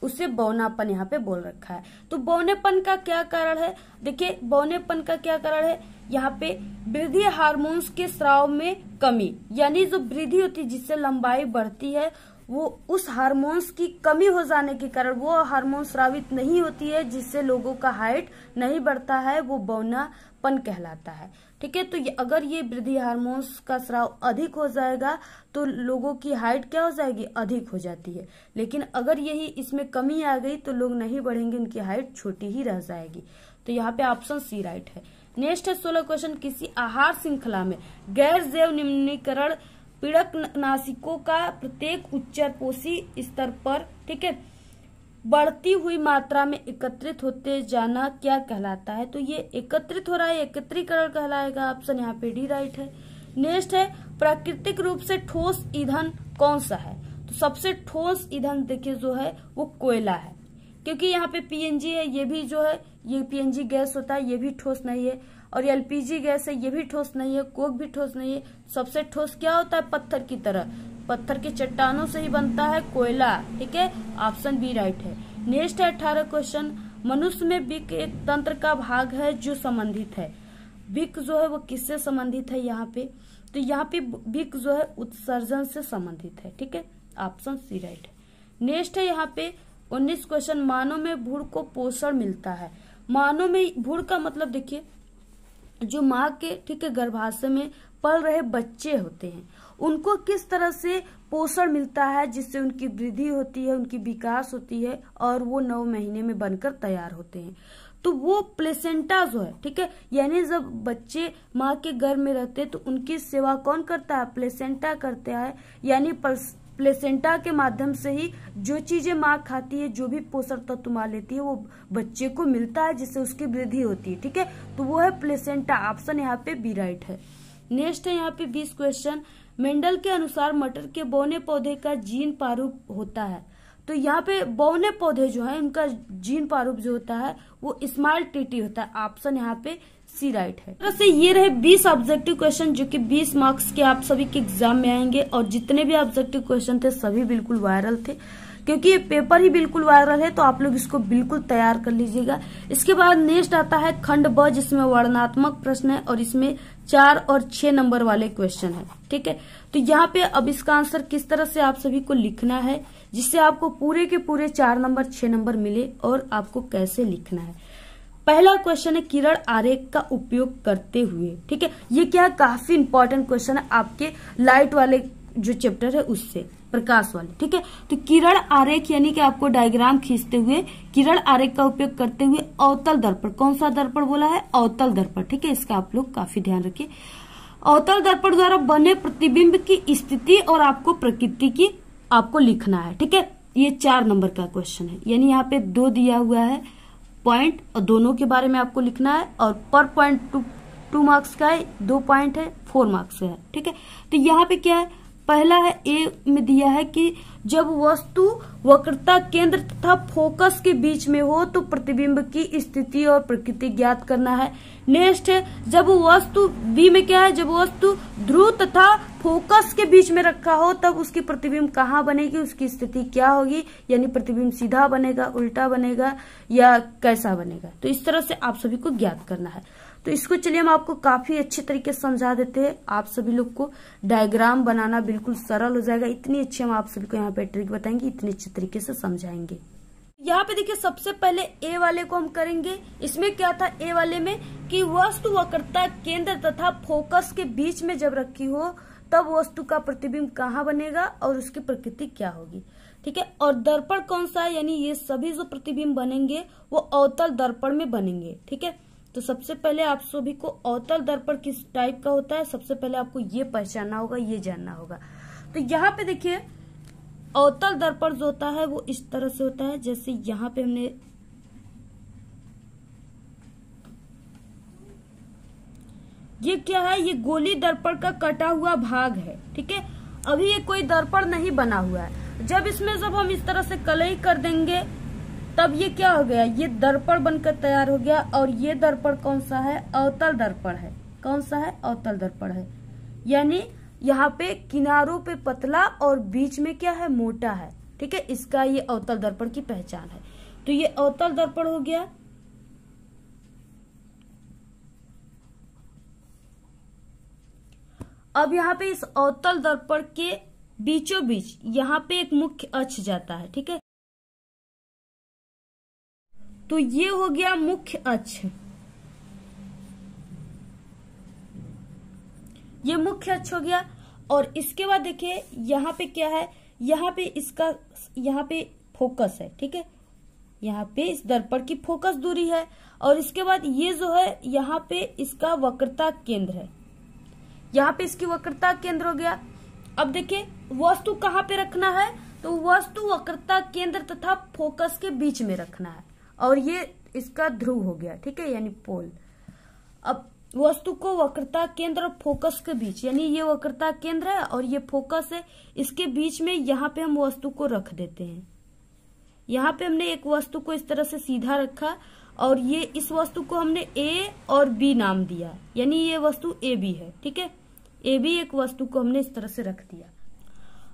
Speaker 1: उसे बौनापन यहाँ पे बोल रखा है। तो बौनेपन का क्या कारण है? देखिए, बौनेपन का क्या कारण है, यहाँ पे वृद्धि हार्मोन्स के स्राव में कमी, यानी जो वृद्धि होती है जिससे लंबाई बढ़ती है, वो उस हार्मोन्स की कमी हो जाने के कारण वो हार्मोन स्रावित नहीं होती है, जिससे लोगों का हाइट नहीं बढ़ता है, वो बौनापन कहलाता है, ठीक है। तो अगर ये वृद्धि हार्मोन्स का स्राव अधिक हो जाएगा तो लोगों की हाइट क्या हो जाएगी, अधिक हो जाती है। लेकिन अगर यही इसमें कमी आ गई तो लोग नहीं बढ़ेंगे, उनकी हाइट छोटी ही रह जाएगी। तो यहाँ पे ऑप्शन सी राइट है। नेक्स्ट है 16 क्वेश्चन, किसी आहार श्रृंखला में गैर जैव निम्नीकरण पीड़क नासिकों का प्रत्येक उच्चरपोषी स्तर पर, ठीक है, बढ़ती हुई मात्रा में एकत्रित होते जाना क्या कहलाता है? तो ये एकत्रित हो रहा है, एकत्रीकरण कहलाएगा। ऑप्शन यहाँ पे डी राइट है। नेक्स्ट है, प्राकृतिक रूप से ठोस ईंधन कौन सा है? तो सबसे ठोस ईंधन देखिए जो है वो कोयला है, क्योंकि यहाँ पे पीएनजी है, ये भी जो है ये पीएनजी गैस होता है, ये भी ठोस नहीं है। और एलपीजी गैस है, ये भी ठोस नहीं है। कोक भी ठोस नहीं है। सबसे ठोस क्या होता है, पत्थर की तरह, पत्थर के चट्टानों से ही बनता है कोयला, ठीक है। ऑप्शन बी राइट है। नेक्स्ट है 18 क्वेश्चन, मनुष्य में विक एक तंत्र का भाग है जो संबंधित है। विक जो है वो किससे संबंधित है यहाँ पे? तो यहाँ पे विक जो है उत्सर्जन से संबंधित है, ठीक है। ऑप्शन सी राइट है। नेक्स्ट है यहाँ पे 19 क्वेश्चन, मानव में भ्रूण को पोषण मिलता है। मानव में भ्रूण का मतलब देखिए, जो माँ के, ठीक है, गर्भाशय में पल रहे बच्चे होते हैं, उनको किस तरह से पोषण मिलता है, जिससे उनकी वृद्धि होती है, उनकी विकास होती है और वो 9 महीने में बनकर तैयार होते हैं। तो वो प्लेसेंटा जो है, ठीक है, यानी जब बच्चे माँ के गर्भ में रहते हैं तो उनकी सेवा कौन करता है, प्लेसेंटा करता है। यानी प्लेसेंटा के माध्यम से ही जो चीजें माँ खाती है, जो भी पोषण तत्व माँ लेती है, वो बच्चे को मिलता है, जिससे उसकी वृद्धि होती है, ठीक है। तो वो है प्लेसेंटा। ऑप्शन यहाँ पे बी राइट है। नेक्स्ट है यहाँ पे 20 क्वेश्चन, मेंडल के अनुसार मटर के बौने पौधे का जीन प्रारूप होता है। तो यहाँ पे बौने पौधे जो है उनका जीन प्रारूप जो होता है वो स्मॉल टीटी होता है। ऑप्शन यहाँ पे सी राइट है। तरह से ये रहे 20 ऑब्जेक्टिव क्वेश्चन जो कि 20 मार्क्स के आप सभी के एग्जाम में आएंगे। और जितने भी ऑब्जेक्टिव क्वेश्चन थे सभी बिल्कुल वायरल थे, क्योंकि ये पेपर ही बिल्कुल वायरल है, तो आप लोग इसको बिल्कुल तैयार कर लीजिएगा। इसके बाद नेक्स्ट आता है खंड ब, जिसमें वर्णनात्मक प्रश्न है और इसमें 4 और 6 नंबर वाले क्वेश्चन है, ठीक है। तो यहाँ पे अब इसका आंसर किस तरह से आप सभी को लिखना है, जिससे आपको पूरे के पूरे 4 नंबर 6 नंबर मिले, और आपको कैसे लिखना है। पहला क्वेश्चन है किरण आरेख का उपयोग करते हुए, ठीक है। ये क्या है, काफी इंपॉर्टेंट क्वेश्चन है आपके लाइट वाले जो चैप्टर है उससे, प्रकाश वाले, ठीक है। तो किरण आरेख यानी कि आपको डायग्राम खींचते हुए किरण आरेख का उपयोग करते हुए अवतल दर्पण, कौन सा दर्पण बोला है, अवतल दर्पण, ठीक है। इसका आप लोग काफी ध्यान रखिए। अवतल दर्पण द्वारा बने प्रतिबिंब की स्थिति और आपको प्रकृति की आपको लिखना है, ठीक है। ये 4 नंबर का क्वेश्चन है, यानी यहाँ पे 2 दिया हुआ है पॉइंट, और दोनों के बारे में आपको लिखना है। और पर पॉइंट 2 मार्क्स का है, 2 पॉइंट है 4 मार्क्स का है, ठीक है। तो यहाँ पे क्या है, पहला है ए में दिया है कि जब वस्तु वक्रता केंद्र तथा फोकस के बीच में हो तो प्रतिबिंब की स्थिति और प्रकृति ज्ञात करना है। नेक्स्ट है जब वस्तु बी में क्या है, जब वस्तु ध्रुव तथा फोकस के बीच में रखा हो तब उसकी प्रतिबिंब कहाँ बनेगी, उसकी स्थिति क्या होगी, यानी प्रतिबिंब सीधा बनेगा, उल्टा बनेगा या कैसा बनेगा। तो इस तरह से आप सभी को ज्ञात करना है। तो इसको चलिए हम आपको काफी अच्छे तरीके से समझा देते हैं। आप सभी लोग को डायग्राम बनाना बिल्कुल सरल हो जाएगा। इतनी अच्छी हम आप सभी को यहाँ पे ट्रिक बताएंगे, इतने अच्छे तरीके से समझाएंगे। यहाँ पे देखिए सबसे पहले ए वाले को हम करेंगे। इसमें क्या था ए वाले में कि वस्तु वक्रता केंद्र तथा फोकस के बीच में जब रखी हो तब वस्तु का प्रतिबिंब कहाँ बनेगा और उसकी प्रकृति क्या होगी। ठीक है, और दर्पण कौन सा है, यानी ये सभी जो प्रतिबिंब बनेंगे वो अवतल दर्पण में बनेंगे। ठीक है, तो सबसे पहले आप सभी को अवतल दर्पण किस टाइप का होता है सबसे पहले आपको ये पहचानना होगा, ये जानना होगा। तो यहाँ पे देखिए अवतल दर्पण जो होता है वो इस तरह से होता है, जैसे यहाँ पे हमने ये क्या है, ये गोली दर्पण का कटा हुआ भाग है। ठीक है, अभी ये कोई दर्पण नहीं बना हुआ है। जब हम इस तरह से कलई कर देंगे तब ये क्या हो गया, ये दर्पण बनकर तैयार हो गया। और ये दर्पण कौन सा है, अवतल दर्पण है। कौन सा है, अवतल दर्पण है। यानी यहाँ पे किनारों पे पतला और बीच में क्या है, मोटा है। ठीक है, इसका ये अवतल दर्पण की पहचान है। तो ये अवतल दर्पण हो गया। अब यहाँ पे इस अवतल दर्पण के बीचों बीच यहाँ पे एक मुख्य अक्ष जाता है। ठीक है, तो ये हो गया मुख्य अक्ष, ये मुख्य अक्ष हो गया। और इसके बाद देखिए यहाँ पे क्या है, यहाँ पे इसका यहाँ पे फोकस है। ठीक है, यहाँ पे इस दर्पण की फोकस दूरी है। और इसके बाद ये जो है यहाँ पे इसका वक्रता केंद्र है, यहाँ पे इसकी वक्रता केंद्र हो गया। अब देखिए वस्तु कहाँ पे रखना है, तो वस्तु वक्रता केंद्र तथा फोकस के बीच में रखना है। और ये इसका ध्रुव हो गया। ठीक है, यानी पोल। अब वस्तु को वक्रता केंद्र और फोकस के बीच, यानी ये वक्रता केंद्र है और ये फोकस है, इसके बीच में यहाँ पे हम वस्तु को रख देते हैं। यहाँ पे हमने एक वस्तु को इस तरह से सीधा रखा और ये इस वस्तु को हमने ए और बी नाम दिया, यानी ये वस्तु ए बी है। ठीक है, ए बी एक वस्तु को हमने इस तरह से रख दिया।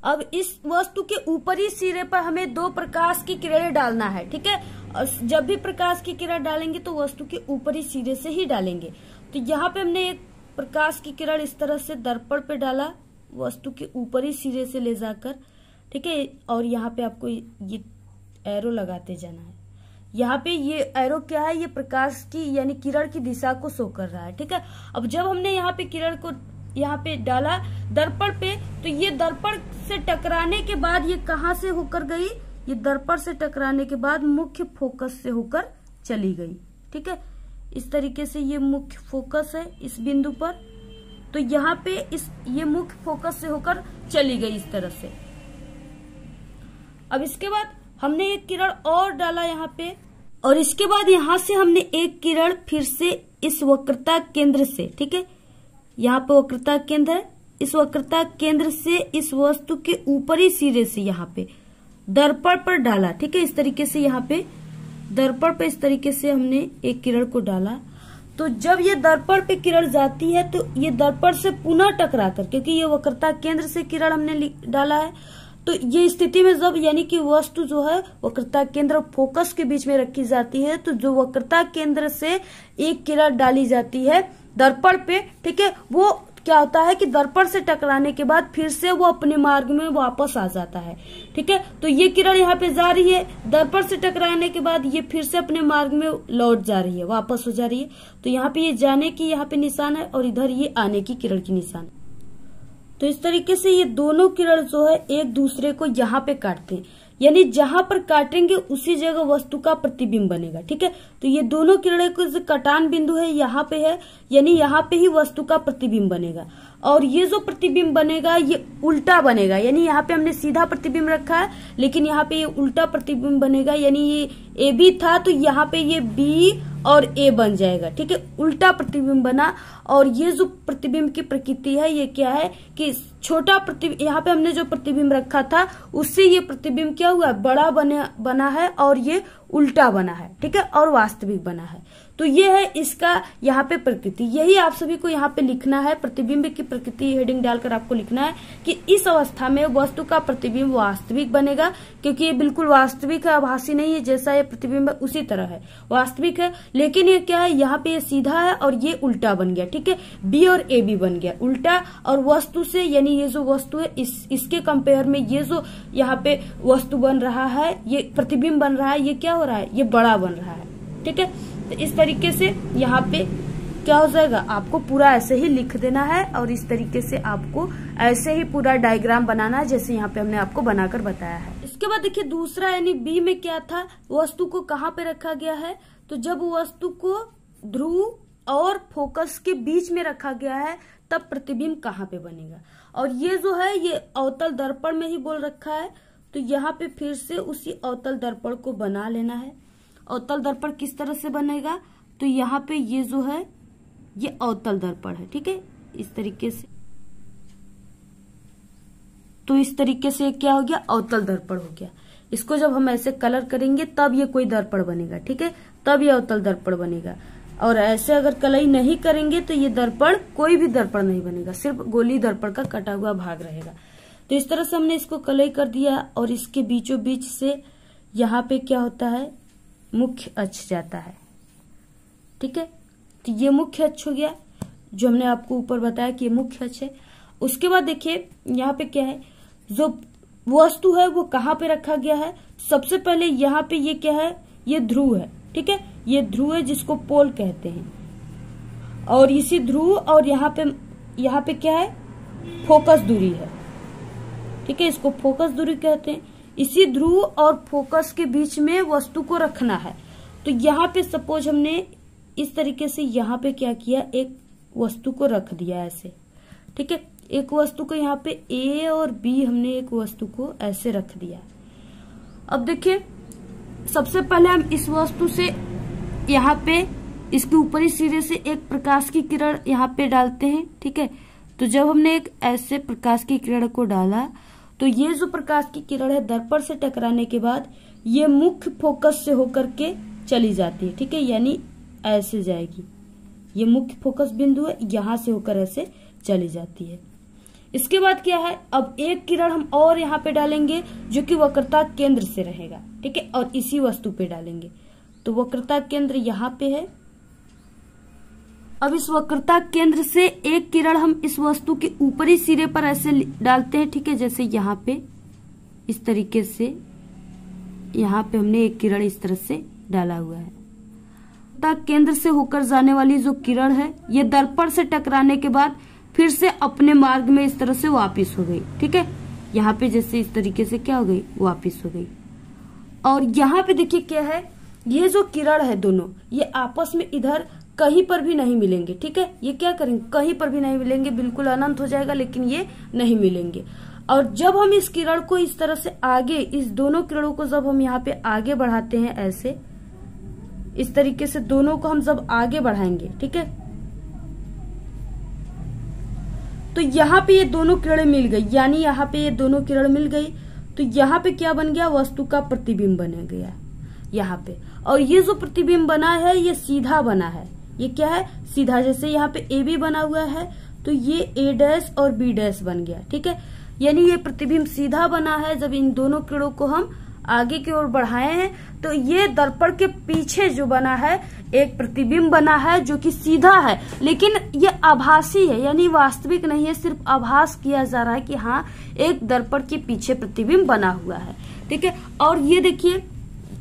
Speaker 1: अब इस वस्तु के ऊपरी सिरे पर हमें 2 प्रकाश की किरणें डालना है। ठीक है, और जब भी प्रकाश की किरण डालेंगे तो वस्तु के ऊपरी सिरे से ही डालेंगे। तो यहाँ पे हमने एक प्रकाश की किरण इस तरह से दर्पण पे डाला, वस्तु के ऊपरी सिरे से ले जाकर। ठीक है, और यहाँ पे आपको ये एरो लगाते जाना है। यहाँ पे ये एरो क्या है, ये प्रकाश की यानी किरण की दिशा को शो कर रहा है। ठीक है, अब जब हमने यहाँ पे किरण को यहाँ पे डाला दर्पण पे, तो ये दर्पण से टकराने के बाद ये कहाँ से होकर गई, ये दर्पण से टकराने के बाद मुख्य फोकस से होकर चली गई। ठीक है, इस तरीके से ये मुख्य फोकस है इस बिंदु पर, तो यहाँ पे ये मुख्य फोकस से होकर चली गई इस तरह से। अब इसके बाद हमने एक किरण और डाला यहाँ पे, और इसके बाद यहाँ से हमने एक किरण फिर से इस वक्रता केंद्र से, ठीक है, यहाँ पे वक्रता केंद्र है, इस वक्रता केंद्र से इस वस्तु के ऊपरी सिरे से यहाँ पे दर्पण पर डाला। ठीक है, इस तरीके से यहाँ पे दर्पण पे इस तरीके से हमने एक किरण को डाला। तो जब ये दर्पण पे किरण जाती है तो ये दर्पण से पुनः टकराकर, क्योंकि ये वक्रता केंद्र से किरण हमने डाला है, तो ये स्थिति में जब यानी कि वस्तु जो है वक्रता केंद्र और फोकस के बीच में रखी जाती है, तो जो वक्रता केंद्र से एक किरण डाली जाती है दर्पण पे, ठीक है, वो क्या होता है कि दर्पण से टकराने के बाद फिर से वो अपने मार्ग में वापस आ जाता है। ठीक है, तो ये किरण यहाँ पे जा रही है, दर्पण से टकराने के बाद ये फिर से अपने मार्ग में लौट जा रही है, वापस हो जा रही है। तो यहाँ पे ये जाने की यहाँ पे निशान है और इधर ये आने की किरण की निशान है। तो इस तरीके से ये दोनों किरण जो है एक दूसरे को यहाँ पे काटते हैं, यानी जहां पर काटेंगे उसी जगह वस्तु का प्रतिबिंब बनेगा। ठीक है, तो ये दोनों किरणें को जो कटान बिंदु है यहाँ पे है, यानी यहाँ पे ही वस्तु का प्रतिबिंब बनेगा। और ये जो प्रतिबिंब बनेगा ये उल्टा बनेगा, यानी यहाँ पे हमने सीधा प्रतिबिंब रखा है लेकिन यहाँ पे ये उल्टा प्रतिबिंब बनेगा, यानी ये ए बी था तो यहाँ पे ये बी और ए बन जाएगा। ठीक है, उल्टा प्रतिबिंब बना। और ये जो प्रतिबिंब की प्रकृति है ये क्या है कि छोटा प्रतिबिंब, यहाँ पे हमने जो प्रतिबिंब रखा था उससे ये प्रतिबिंब क्या हुआ, बड़ा बना है और ये उल्टा बना है। ठीक है, और वास्तविक बना है। तो ये है इसका यहाँ पे प्रकृति। यही आप सभी को यहाँ पे लिखना है, प्रतिबिंब की प्रकृति हेडिंग डालकर आपको लिखना है कि इस अवस्था में वस्तु का प्रतिबिंब वास्तविक बनेगा, क्योंकि ये बिल्कुल वास्तविक है, आभासी नहीं है। जैसा ये प्रतिबिंब उसी तरह है, वास्तविक है। लेकिन ये क्या है, यहाँ पे ये सीधा है और ये उल्टा बन गया। ठीक है, बी और ए बी बन गया उल्टा। और वस्तु से, यानी ये जो वस्तु है इसके कंपेयर में ये जो यहाँ पे वस्तु बन रहा है, ये प्रतिबिंब बन रहा है, ये क्या हो रहा है, ये बड़ा बन रहा है। ठीक है, तो इस तरीके से यहाँ पे क्या हो जाएगा, आपको पूरा ऐसे ही लिख देना है और इस तरीके से आपको ऐसे ही पूरा डायग्राम बनाना है जैसे यहाँ पे हमने आपको बनाकर बताया है। इसके बाद देखिए दूसरा, यानी बी में क्या था, वस्तु को कहाँ पे रखा गया है, तो जब वस्तु को ध्रुव और फोकस के बीच में रखा गया है तब प्रतिबिंब कहाँ पे बनेगा। और ये जो है ये अवतल दर्पण में ही बोल रखा है, तो यहाँ पे फिर से उसी अवतल दर्पण को बना लेना है। अवतल दर्पण किस तरह से बनेगा, तो यहाँ पे ये जो है ये अवतल दर्पण है। ठीक है, इस तरीके से, तो इस तरीके से क्या हो गया, अवतल दर्पण हो गया। इसको जब हम ऐसे कलर करेंगे तब ये कोई दर्पण बनेगा। ठीक है, तब ये अवतल दर्पण बनेगा। और ऐसे अगर कलई नहीं करेंगे तो ये दर्पण, कोई भी दर्पण नहीं बनेगा, सिर्फ गोली दर्पण का कटा हुआ भाग रहेगा। तो इस तरह से हमने इसको कलई कर दिया और इसके बीचों बीच से यहाँ पे क्या होता है, मुख्य अक्ष जाता है। ठीक है, तो ये मुख्य अक्ष हो गया, जो हमने आपको ऊपर बताया कि ये मुख्य अक्ष है। उसके बाद देखिए यहाँ पे क्या है, जो वस्तु है वो कहाँ पे रखा गया है। सबसे पहले यहाँ पे ये क्या है, ये ध्रुव है। ठीक है, ये ध्रुव है जिसको पोल कहते हैं। और इसी ध्रुव और यहाँ पे क्या है, फोकस दूरी है। ठीक है, इसको फोकस दूरी कहते हैं। इसी ध्रुव और फोकस के बीच में वस्तु को रखना है। तो यहाँ पे सपोज हमने इस तरीके से यहाँ पे क्या किया, एक वस्तु को रख दिया ऐसे। ठीक है, एक वस्तु को यहाँ पे ए और बी, हमने एक वस्तु को ऐसे रख दिया। अब देखिए सबसे पहले हम इस वस्तु से यहाँ पे इसके ऊपरी सिरे से एक प्रकाश की किरण यहाँ पे डालते हैं। ठीक है, तो जब हमने एक ऐसे प्रकाश की किरण को डाला तो ये जो प्रकाश की किरण है दर्पण से टकराने के बाद ये मुख्य फोकस से होकर के चली जाती है। ठीक है, यानी ऐसे जाएगी, ये मुख्य फोकस बिंदु है, यहां से होकर ऐसे चली जाती है। इसके बाद क्या है, अब एक किरण हम और यहाँ पे डालेंगे जो कि वक्रता केंद्र से रहेगा। ठीक है, और इसी वस्तु पे डालेंगे, तो वक्रता केंद्र यहाँ पे है। अब इस वक्रता केंद्र से एक किरण हम इस वस्तु के ऊपरी सिरे पर ऐसे डालते हैं। ठीक है, जैसे यहाँ पे इस तरीके से, यहाँ पे हमने एक किरण इस तरह से डाला हुआ है। वक्रता केंद्र से होकर जाने वाली जो किरण है ये दर्पण से टकराने के बाद फिर से अपने मार्ग में इस तरह से वापिस हो गई। ठीक है, यहाँ पे जैसे इस तरीके से क्या हो गई, वापिस हो गई। और यहाँ पे देखिए क्या है, ये जो किरण है दोनों ये आपस में इधर कहीं पर भी नहीं मिलेंगे। ठीक है, ये क्या करेंगे, कहीं पर भी नहीं मिलेंगे, बिल्कुल अनंत हो जाएगा, लेकिन ये नहीं मिलेंगे। और जब हम इस किरण को इस तरह से आगे, इस दोनों किरणों को जब हम यहाँ पे आगे बढ़ाते हैं ऐसे, इस तरीके से दोनों को हम जब आगे बढ़ाएंगे, ठीक है, तो यहाँ पे ये दोनों किरणें मिल गई, यानी यहाँ पे ये दोनों किरण मिल गई, तो यहाँ पे क्या बन गया, वस्तु का प्रतिबिंब बन गया यहाँ पे। और ये जो प्रतिबिंब बना है ये सीधा बना है, ये क्या है, सीधा। जैसे यहाँ पे ए बी बना हुआ है तो ये ए डैश और बी डैश बन गया। ठीक है, यानी ये प्रतिबिंब सीधा बना है। जब इन दोनों किरणों को हम आगे की ओर बढ़ाए हैं तो ये दर्पण के पीछे जो बना है एक प्रतिबिंब बना है जो कि सीधा है, लेकिन ये आभासी है, यानी वास्तविक नहीं है, सिर्फ आभास किया जा रहा है कि हाँ एक दर्पण के पीछे प्रतिबिंब बना हुआ है। ठीक है, और ये देखिए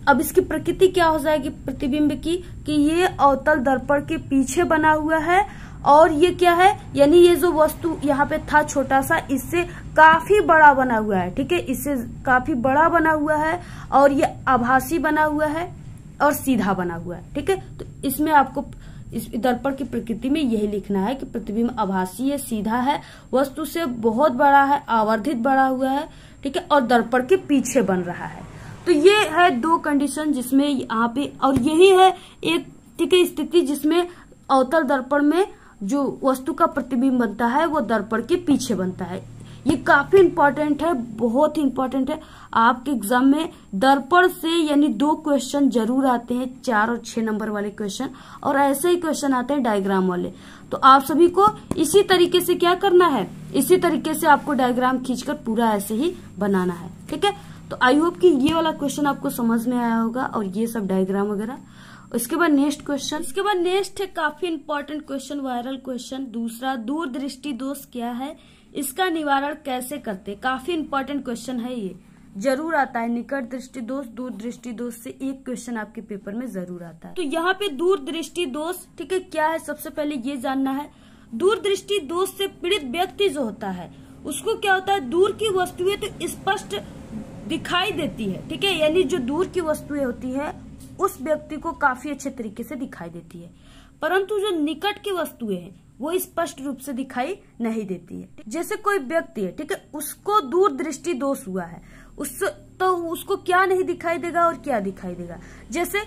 Speaker 1: अब इसकी प्रकृति क्या हो जाएगी प्रतिबिंब की, कि ये अवतल दर्पण के पीछे बना हुआ है। और ये क्या है, यानी ये जो वस्तु यहाँ पे था छोटा सा, इससे काफी बड़ा बना हुआ है। ठीक है, इससे काफी बड़ा बना हुआ है और ये आभासी बना हुआ है और सीधा बना हुआ है। ठीक है, तो इसमें आपको इस दर्पण की प्रकृति में यही लिखना है कि प्रतिबिंब आभासी है, सीधा है, वस्तु से बहुत बड़ा है, आवर्धित बड़ा हुआ है, ठीक है, और दर्पण के पीछे बन रहा है। तो ये है दो कंडीशन जिसमें यहाँ पे, और यही है एक, ठीक है, स्थिति जिसमें अवतल दर्पण में जो वस्तु का प्रतिबिंब बनता है वो दर्पण के पीछे बनता है। ये काफी इंपॉर्टेंट है, बहुत ही इंपॉर्टेंट है। आपके एग्जाम में दर्पण से यानी 2 क्वेश्चन जरूर आते हैं, 4 और 6 नंबर वाले क्वेश्चन, और ऐसे ही क्वेश्चन आते हैं डायग्राम वाले। तो आप सभी को इसी तरीके से क्या करना है, इसी तरीके से आपको डायग्राम खींचकर पूरा ऐसे ही बनाना है, ठीक है। तो आई होप कि ये वाला क्वेश्चन आपको समझ में आया होगा, और ये सब डायग्राम वगैरह। इसके बाद नेक्स्ट क्वेश्चन, इसके बाद नेक्स्ट है काफी इंपॉर्टेंट क्वेश्चन, वायरल क्वेश्चन दूसरा, दूरदृष्टि दोष क्या है, इसका निवारण कैसे करते। काफी इंपॉर्टेंट क्वेश्चन है, ये जरूर आता है। निकट दृष्टि दोष, दूर दृष्टि दोष से एक क्वेश्चन आपके पेपर में जरूर आता है। तो यहाँ पे दूर दृष्टि दोष, ठीक है, क्या है सबसे पहले ये जानना है। दूर दृष्टि दोष से पीड़ित व्यक्ति जो होता है उसको क्या होता है, दूर की वस्तुएं तो स्पष्ट दिखाई देती है, ठीक है, यानी जो दूर की वस्तुएं होती है उस व्यक्ति को काफी अच्छे तरीके से दिखाई देती है, परंतु जो निकट की वस्तुएं हैं वो स्पष्ट रूप से दिखाई नहीं देती है। जैसे कोई व्यक्ति है, ठीक है, उसको दूर दृष्टि दोष हुआ है, तो उसको क्या नहीं दिखाई देगा और क्या दिखाई देगा। जैसे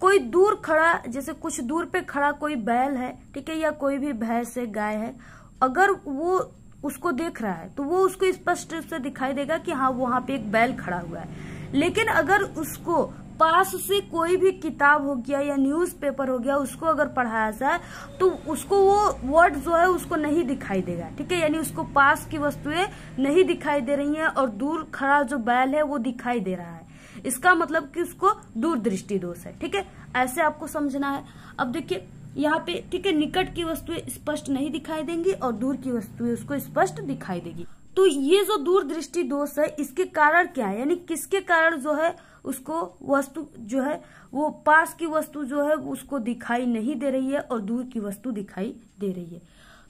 Speaker 1: कोई दूर खड़ा, जैसे कुछ दूर पे खड़ा कोई बैल है, ठीक है, या कोई भी भैंस है, गाय है, अगर वो उसको देख रहा है तो वो उसको स्पष्ट रूप से दिखाई देगा कि हाँ वहां पे एक बैल खड़ा हुआ है। लेकिन अगर उसको पास से कोई भी किताब हो गया या न्यूज़पेपर हो गया उसको अगर पढ़ाया जाए तो उसको वो वर्ड जो है उसको नहीं दिखाई देगा, ठीक है, यानी उसको पास की वस्तुएं नहीं दिखाई दे रही हैं और दूर खड़ा जो बैल है वो दिखाई दे रहा है। इसका मतलब कि उसको दूर दृष्टि दोष है, ठीक है, ऐसे आपको समझना है। अब देखिए यहाँ पे, ठीक है, निकट की वस्तुएं स्पष्ट नहीं दिखाई देंगी और दूर की वस्तुएं उसको स्पष्ट दिखाई देगी। तो ये जो दूर दृष्टि दोष है इसके कारण क्या है, यानी किसके कारण जो है उसको वस्तु जो है वो पास की वस्तु जो है उसको दिखाई नहीं दे रही है और दूर की वस्तु दिखाई दे रही है।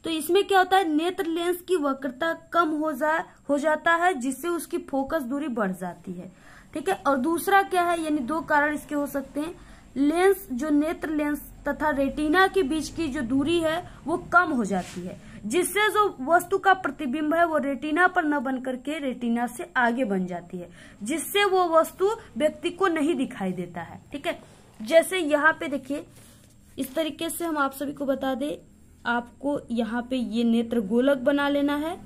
Speaker 1: तो इसमें क्या होता है, नेत्र लेंस की वक्रता कम हो जाता है जिससे उसकी फोकस दूरी बढ़ जाती है, ठीक है। और दूसरा क्या है, यानी 2 कारण इसके हो सकते हैं। लेंस जो नेत्र लेंस तथा रेटिना के बीच की जो दूरी है वो कम हो जाती है, जिससे जो वस्तु का प्रतिबिंब है वो रेटिना पर न बन करके रेटिना से आगे बन जाती है, जिससे वो वस्तु व्यक्ति को नहीं दिखाई देता है, ठीक है। जैसे यहाँ पे देखिए, इस तरीके से हम आप सभी को बता दें, आपको यहाँ पे ये नेत्र गोलक बना लेना है,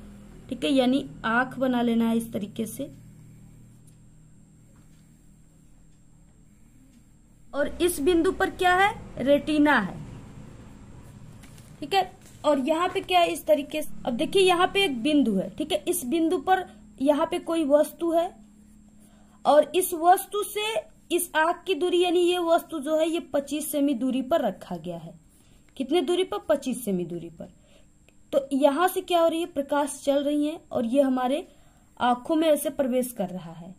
Speaker 1: ठीक है, यानी आंख बना लेना है इस तरीके से, और इस बिंदु पर क्या है, रेटिना है, ठीक है। और यहाँ पे क्या है, इस तरीके से, अब देखिए यहाँ पे एक बिंदु है, ठीक है, इस बिंदु पर यहाँ पे कोई वस्तु है और इस वस्तु से इस आंख की दूरी, यानी ये वस्तु जो है ये 25 सेमी दूरी पर रखा गया है। कितने दूरी पर, 25 सेमी दूरी पर। तो यहाँ से क्या हो रही है, प्रकाश चल रही है और ये हमारे आंखों में ऐसे प्रवेश कर रहा है।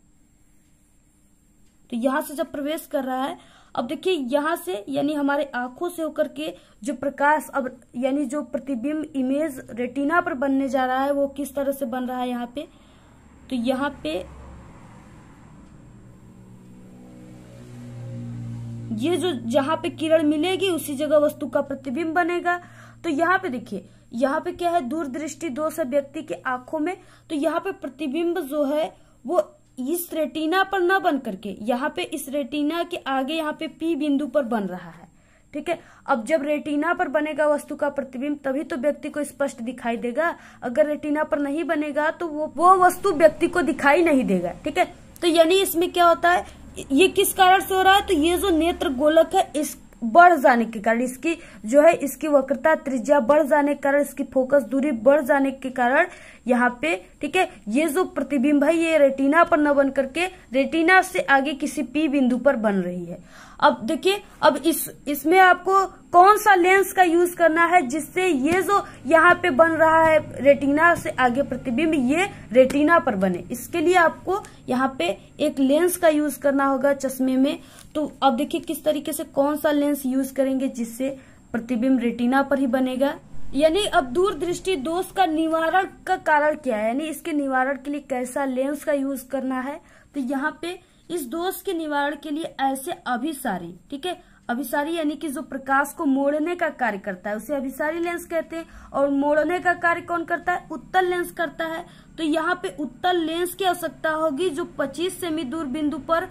Speaker 1: तो यहाँ से जब प्रवेश कर रहा है, अब देखिए यहाँ से यानी हमारे आंखों से होकर के जो प्रकाश, अब यानी जो प्रतिबिंब इमेज रेटिना पर बनने जा रहा है वो किस तरह से बन रहा है यहाँ पे, तो यहाँ पे ये जो जहां पे किरण मिलेगी उसी जगह वस्तु का प्रतिबिंब बनेगा। तो यहाँ पे देखिए, यहाँ पे क्या है, दूरदृष्टि दोष है व्यक्ति के आंखों में, तो यहाँ पे प्रतिबिंब जो है वो इस रेटिना पर न बन करके यहाँ पे इस रेटिना के आगे यहाँ पे पी बिंदु पर बन रहा है, ठीक है। अब जब रेटिना पर बनेगा वस्तु का प्रतिबिंब तभी तो व्यक्ति को स्पष्ट दिखाई देगा, अगर रेटिना पर नहीं बनेगा तो वो वस्तु व्यक्ति को दिखाई नहीं देगा, ठीक है। तो यानी इसमें क्या होता है, ये किस कारण से हो रहा है, तो ये जो नेत्र गोलक है इस बढ़ जाने के कारण, इसकी जो है इसकी वक्रता त्रिज्या बढ़ जाने के कारण, इसकी फोकस दूरी बढ़ जाने के कारण यहाँ पे, ठीक है, ये जो प्रतिबिंब है ये रेटिना पर न बन करके रेटिना से आगे किसी पी बिंदु पर बन रही है। अब देखिए, अब इसमें आपको कौन सा लेंस का यूज करना है जिससे ये जो यहाँ पे बन रहा है रेटिना से आगे प्रतिबिंब ये रेटिना पर बने। इसके लिए आपको यहाँ पे एक लेंस का यूज करना होगा चश्मे में। तो अब देखिए किस तरीके से कौन सा लेंस यूज करेंगे जिससे प्रतिबिंब रेटिना पर ही बनेगा। यानी अब दूरदृष्टि दोष का निवारण का कारण क्या है, यानी इसके निवारण के लिए कैसा लेंस का यूज करना है। तो यहाँ पे इस दोष के निवारण के लिए ऐसे अभिसारी, ठीक है, अभिसारी यानी कि जो प्रकाश को मोड़ने का कार्य करता है उसे अभिसारी लेंस कहते हैं, और मोड़ने का कार्य कौन करता है? उत्तल लेंस करता है। तो यहाँ पे उत्तल लेंस की आवश्यकता होगी जो 25 सेमी दूर बिंदु पर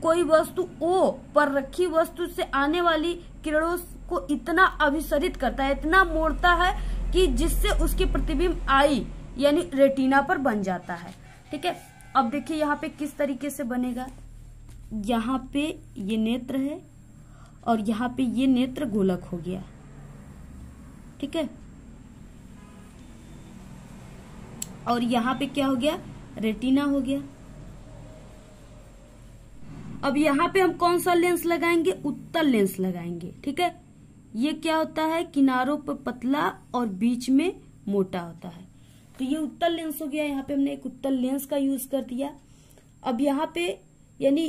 Speaker 1: कोई वस्तु O पर रखी वस्तु से आने वाली किरणों को इतना अभिसरित करता है, इतना मोड़ता है कि जिससे उसकी प्रतिबिंब I यानी रेटिना पर बन जाता है। ठीक है, अब देखिए यहाँ पे किस तरीके से बनेगा। यहाँ पे ये नेत्र है और यहाँ पे ये नेत्र गोलक हो गया। ठीक है, और यहाँ पे क्या हो गया? रेटिना हो गया। अब यहाँ पे हम कौन सा लेंस लगाएंगे? उत्तल लेंस लगाएंगे। ठीक है, ये क्या होता है? किनारों पर पतला और बीच में मोटा होता है। तो ये उत्तल लेंस हो गया। यहाँ पे हमने एक उत्तल लेंस का यूज कर दिया। अब यहाँ पे यानी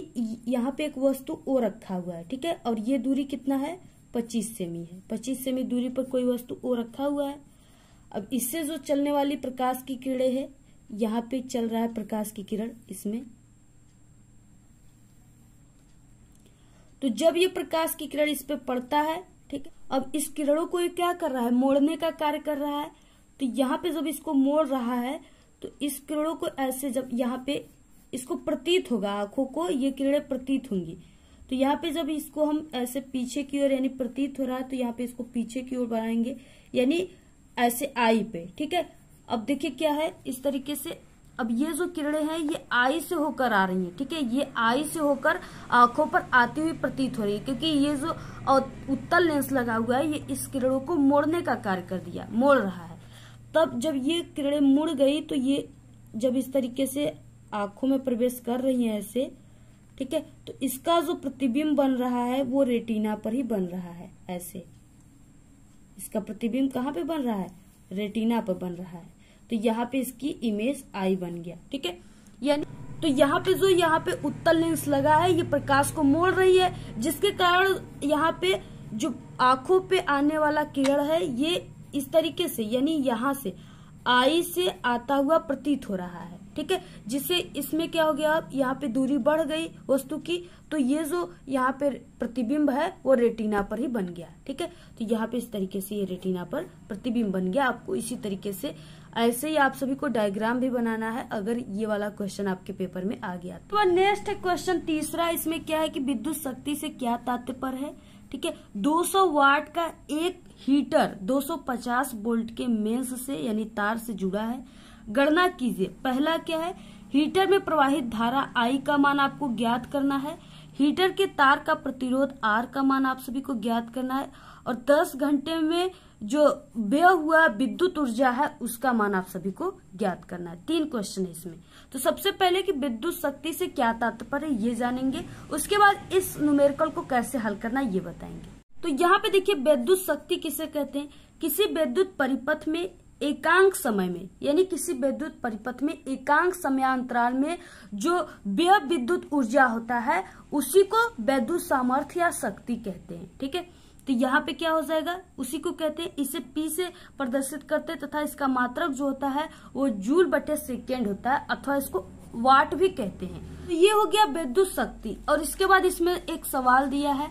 Speaker 1: यहाँ पे एक वस्तु O रखा हुआ है। ठीक है, और ये दूरी कितना है? 25 सेमी है। 25 सेमी दूरी पर कोई वस्तु O रखा हुआ है। अब इससे जो चलने वाली प्रकाश की किरणें है, यहाँ पे चल रहा है प्रकाश की किरण इसमें। तो जब ये प्रकाश की किरण इस पे पड़ता है, ठीक है, अब इस किरणों को ये क्या कर रहा है? मोड़ने का कार्य कर रहा है। तो यहाँ पे जब इसको मोड़ रहा है तो इस किरणों को ऐसे जब यहाँ पे इसको प्रतीत होगा, आंखों को ये किरणें प्रतीत होंगी। तो यहाँ पे जब इसको हम ऐसे पीछे की ओर यानी प्रतीत हो रहा है तो यहाँ पे इसको पीछे की ओर बढ़ाएंगे यानी ऐसे आई पे। ठीक है, अब देखिए क्या है इस तरीके से। अब ये जो किरणें हैं ये आई से होकर आ रही हैं। ठीक है, ये आई से होकर आंखों पर आती हुई प्रतीत हो रही है, क्योंकि ये जो उत्तल लेंस लगा हुआ है ये इस किरणों को मोड़ने का कार्य कर दिया, मोड़ रहा है। तब जब ये किरणें मुड़ गई तो ये जब इस तरीके से आंखों में प्रवेश कर रही हैं ऐसे, ठीक है, तो इसका जो प्रतिबिंब बन रहा है वो रेटिना पर ही बन रहा है। ऐसे इसका प्रतिबिंब कहाँ पे बन रहा है? रेटिना पर बन रहा है। तो यहाँ पे इसकी इमेज आई बन गया। ठीक है, यानी तो यहाँ पे जो यहाँ पे उत्तल लेंस लगा है ये प्रकाश को मोड़ रही है, जिसके कारण यहाँ पे जो आंखों पे आने वाला किरण है ये इस तरीके से यानी यहाँ से आई से आता हुआ प्रतीत हो रहा है। ठीक है, जिससे इसमें क्या हो गया? यहाँ पे दूरी बढ़ गई वस्तु की, तो ये जो यहाँ पे प्रतिबिंब है वो रेटिना पर ही बन गया। ठीक है, तो यहाँ पे इस तरीके से ये रेटिना पर प्रतिबिंब बन गया। आपको इसी तरीके से ऐसे ही आप सभी को डायग्राम भी बनाना है अगर ये वाला क्वेश्चन आपके पेपर में आ गया तो। नेक्स्ट क्वेश्चन तीसरा, इसमें क्या है कि विद्युत शक्ति से क्या तात्पर्य है? ठीक है, 200 वाट का एक हीटर 250 वोल्ट के मेंस से यानी तार से जुड़ा है। गणना कीजिए। पहला क्या है? हीटर में प्रवाहित धारा I का मान आपको ज्ञात करना है। हीटर के तार का प्रतिरोध R का मान आप सभी को ज्ञात करना है, और 10 घंटे में जो व्यय हुआ विद्युत ऊर्जा है उसका मान आप सभी को ज्ञात करना है। 3 क्वेश्चन है इसमें। तो सबसे पहले कि विद्युत शक्ति से क्या तात्पर्य है ये जानेंगे, उसके बाद इस न्यूमेरिकल को कैसे हल करना ये बताएंगे। तो यहाँ पे देखिए विद्युत शक्ति किसे कहते हैं? किसी विद्युत परिपथ में एकांक समय में यानी किसी विद्युत परिपथ में एकांक समयांतराल में जो व्यय विद्युत ऊर्जा होता है उसी को विद्युत सामर्थ्य या शक्ति कहते हैं। ठीक है, तो यहाँ पे क्या हो जाएगा? उसी को कहते हैं। इसे P से प्रदर्शित करते हैं तथा इसका मात्रक जो होता है वो जूल बटे सेकेंड होता है, अथवा इसको वाट भी कहते हैं। तो ये हो गया विद्युत शक्ति। और इसके बाद इसमें एक सवाल दिया है।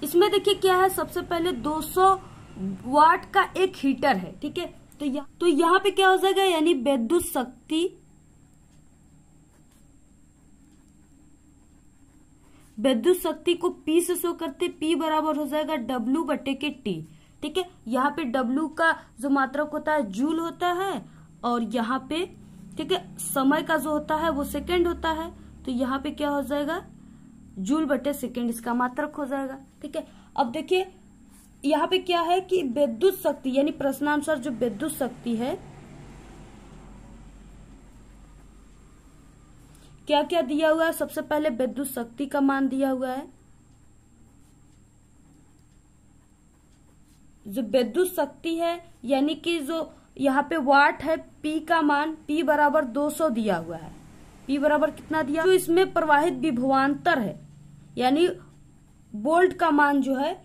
Speaker 1: इसमें देखिए क्या है, सबसे पहले 200 वाट का एक हीटर है। ठीक है, तो यहाँ पे क्या हो जाएगा यानी विद्युत शक्ति को P से शो करते, P बराबर हो जाएगा W बटे के T। ठीक है, यहाँ पे W का जो मात्रक होता है जूल होता है, और यहाँ पे ठीक है समय का जो होता है वो सेकंड होता है। तो यहाँ पे क्या हो जाएगा? जूल बटे सेकंड इसका मात्रक हो जाएगा। ठीक है, अब देखिए यहाँ पे क्या है कि विद्युत शक्ति यानी प्रश्नानुसार जो विद्युत शक्ति है क्या क्या दिया हुआ है? सबसे पहले विद्युत शक्ति का मान दिया हुआ है। जो विद्युत शक्ति है यानी कि जो यहाँ पे वाट है, P का मान P बराबर 200 दिया हुआ है। P बराबर कितना दिया? तो इसमें प्रवाहित विभवांतर है यानी वोल्ट का मान जो है,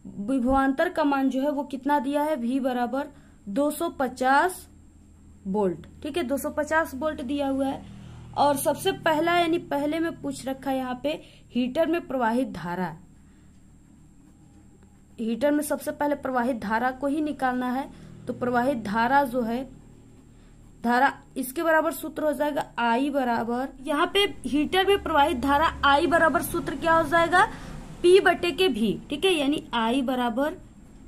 Speaker 1: विभवांतर का मान जो है वो कितना दिया है? V बराबर 250 वोल्ट। ठीक है, 250 वोल्ट दिया हुआ है। और सबसे पहला यानी पहले में पूछ रखा है यहाँ पे हीटर में प्रवाहित धारा। हीटर में सबसे पहले प्रवाहित धारा को ही निकालना है। तो प्रवाहित धारा जो है, धारा इसके बराबर सूत्र हो जाएगा I बराबर, यहाँ पे हीटर में प्रवाहित धारा I बराबर सूत्र क्या हो जाएगा, P बटे के V। ठीक है, यानी I बराबर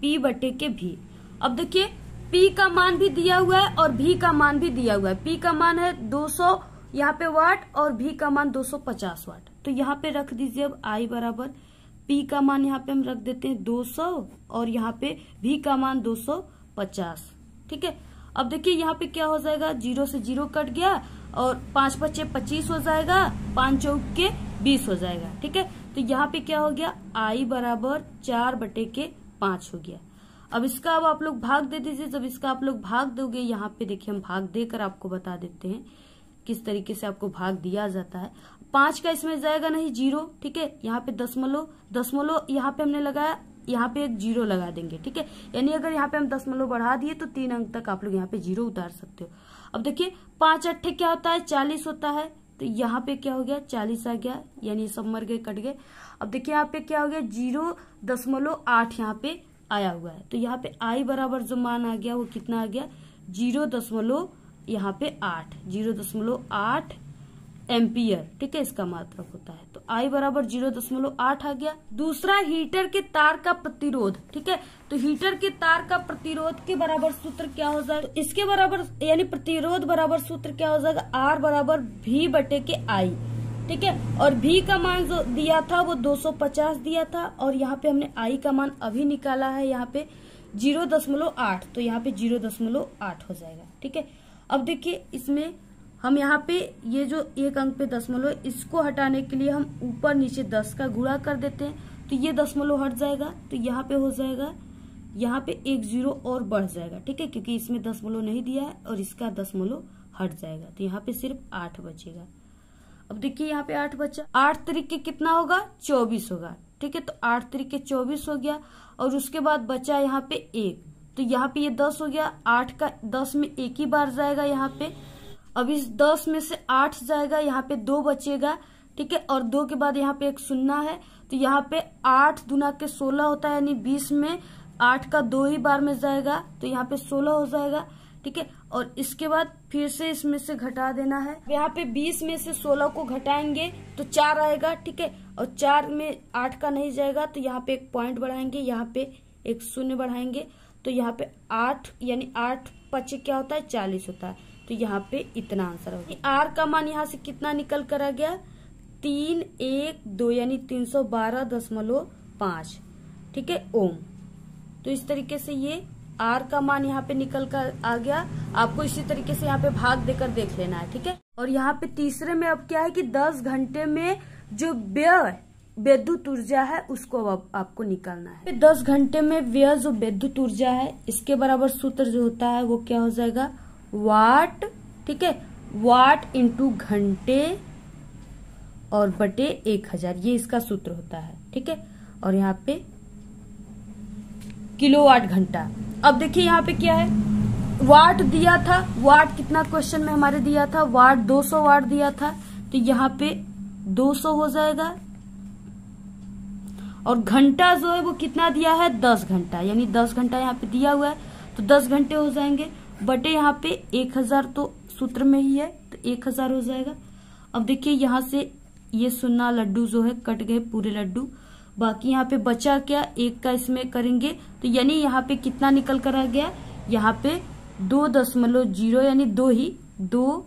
Speaker 1: P बटे के V। अब देखिए P का मान भी दिया हुआ है और V का मान भी दिया हुआ है। P का मान है 200 यहाँ पे वाट और V का मान 250 वाट। तो यहाँ पे रख दीजिए अब I बराबर P का मान यहाँ पे हम रख देते हैं 200 और यहाँ पे V का मान 250। ठीक है, अब देखिए यहाँ पे क्या हो जाएगा, 0 से 0 कट गया और 5 बचे 25 हो जाएगा, 5 चौक के 20 हो जाएगा। ठीक है, तो यहाँ पे क्या हो गया, I बराबर 4 बटे के 5 हो गया। अब इसका अब आप लोग भाग दे दीजिए। जब इसका आप लोग भाग दोगे, यहाँ पे देखिए हम भाग देकर आपको बता देते हैं किस तरीके से आपको भाग दिया जाता है। 5 का इसमें जाएगा नहीं 0। ठीक है, यहाँ पे दशमलव यहाँ पे हमने लगाया, यहाँ पे एक 0 लगा देंगे। ठीक है, यानी अगर यहाँ पे हम दशमलव बढ़ा दिए तो 3 अंक तक आप लोग यहाँ पे 0 उतार सकते हो। अब देखिए 5 अट्ठे क्या होता है, 40 होता है। तो यहाँ पे क्या हो गया, 40 आ गया, यानी सब मर गए, कट गए। अब देखिए यहाँ पे क्या हो गया, 0.8 यहाँ पे आया हुआ है। तो यहाँ पे I बराबर जो मान आ गया वो कितना आ गया, 0.8 एम्पियर। ठीक है, इसका मात्रक होता है। तो I बराबर 0.8 आ गया। दूसरा, हीटर के तार का प्रतिरोध। ठीक है, तो हीटर के तार का प्रतिरोध के बराबर सूत्र क्या हो जाएगा, तो इसके बराबर यानी प्रतिरोध बराबर सूत्र क्या हो जाएगा, R बराबर V बटे के I। ठीक है, और V का मान जो दिया था वो 250 दिया था और यहाँ पे हमने I का मान अभी निकाला है यहाँ पे 0.8। तो यहाँ पे 0.8 हो जाएगा। ठीक है, अब देखिए इसमें हम यहाँ पे ये जो एक अंक पे दशमलव, इसको हटाने के लिए हम ऊपर नीचे 10 का गुणा कर देते हैं। तो ये दशमलव हट जाएगा, तो यहाँ पे हो जाएगा, यहाँ पे एक 0 और बढ़ जाएगा। ठीक है, क्योंकि इसमें दशमलव नहीं दिया है और इसका दशमलव हट जाएगा। तो यहाँ पे सिर्फ 8 बचेगा। अब देखिए यहाँ पे 8 बचा, 8 तरीके कितना होगा, 24 होगा। ठीक है, तो 8 तरीके 24 हो गया और उसके बाद बचा यहाँ पे 1। तो यहाँ पे ये 10 हो गया, 8 का 10 में एक ही बार जाएगा यहाँ पे। अब इस 10 में से 8 जाएगा, यहाँ पे 2 बचेगा। ठीक है, और 2 के बाद यहाँ पे एक शून्य है। तो यहाँ पे 8 दूना के 16 होता है, यानी 20 में 8 का 2 ही बार में जाएगा, तो यहाँ पे 16 हो जाएगा। ठीक है, और इसके बाद फिर से इसमें से घटा देना है। यहाँ पे 20 में से 16 को घटाएंगे तो 4 आएगा। ठीक है, और 4 में 8 का नहीं जाएगा, तो यहाँ पे एक पॉइंट बढ़ाएंगे, यहाँ पे एक शून्य बढ़ाएंगे। तो यहाँ पे 8 यानी 8 पचे क्या होता है, 40 होता है। तो यहाँ पे इतना आंसर होगा। R का मान यहाँ से कितना निकल कर आ गया, 312 यानी 312.5। ठीक है, ओम। तो इस तरीके से ये R का मान यहाँ पे निकल कर आ गया। आपको इसी तरीके से यहाँ पे भाग देकर देख लेना है। ठीक है, और यहाँ पे तीसरे में अब क्या है कि 10 घंटे में जो व्यय विद्युत ऊर्जा है उसको अब आपको निकालना है। 10 घंटे में व्यय जो विद्युत ऊर्जा है, इसके बराबर सूत्र जो होता है वो क्या हो जाएगा, वाट। ठीक है, वाट इंटू घंटे और बटे 1000, ये इसका सूत्र होता है। ठीक है, और यहाँ पे किलोवाट घंटा। अब देखिए यहाँ पे क्या है, वाट दिया था, वाट कितना क्वेश्चन में हमारे दिया था, वाट 200 वाट दिया था। तो यहाँ पे 200 हो जाएगा और घंटा जो है वो कितना दिया है, 10 घंटा, यानी 10 घंटा यहाँ पे दिया हुआ है। तो 10 घंटे हो जाएंगे बटे यहाँ पे 1000, तो सूत्र में ही है, तो 1000 हो जाएगा। अब देखिए यहाँ से ये शून्य लड्डू जो है कट गए पूरे लड्डू, बाकी यहाँ पे बचा क्या, 1 का इसमें करेंगे तो यानी यहाँ पे कितना निकल कर आ गया, यहाँ पे 2.0 यानी 2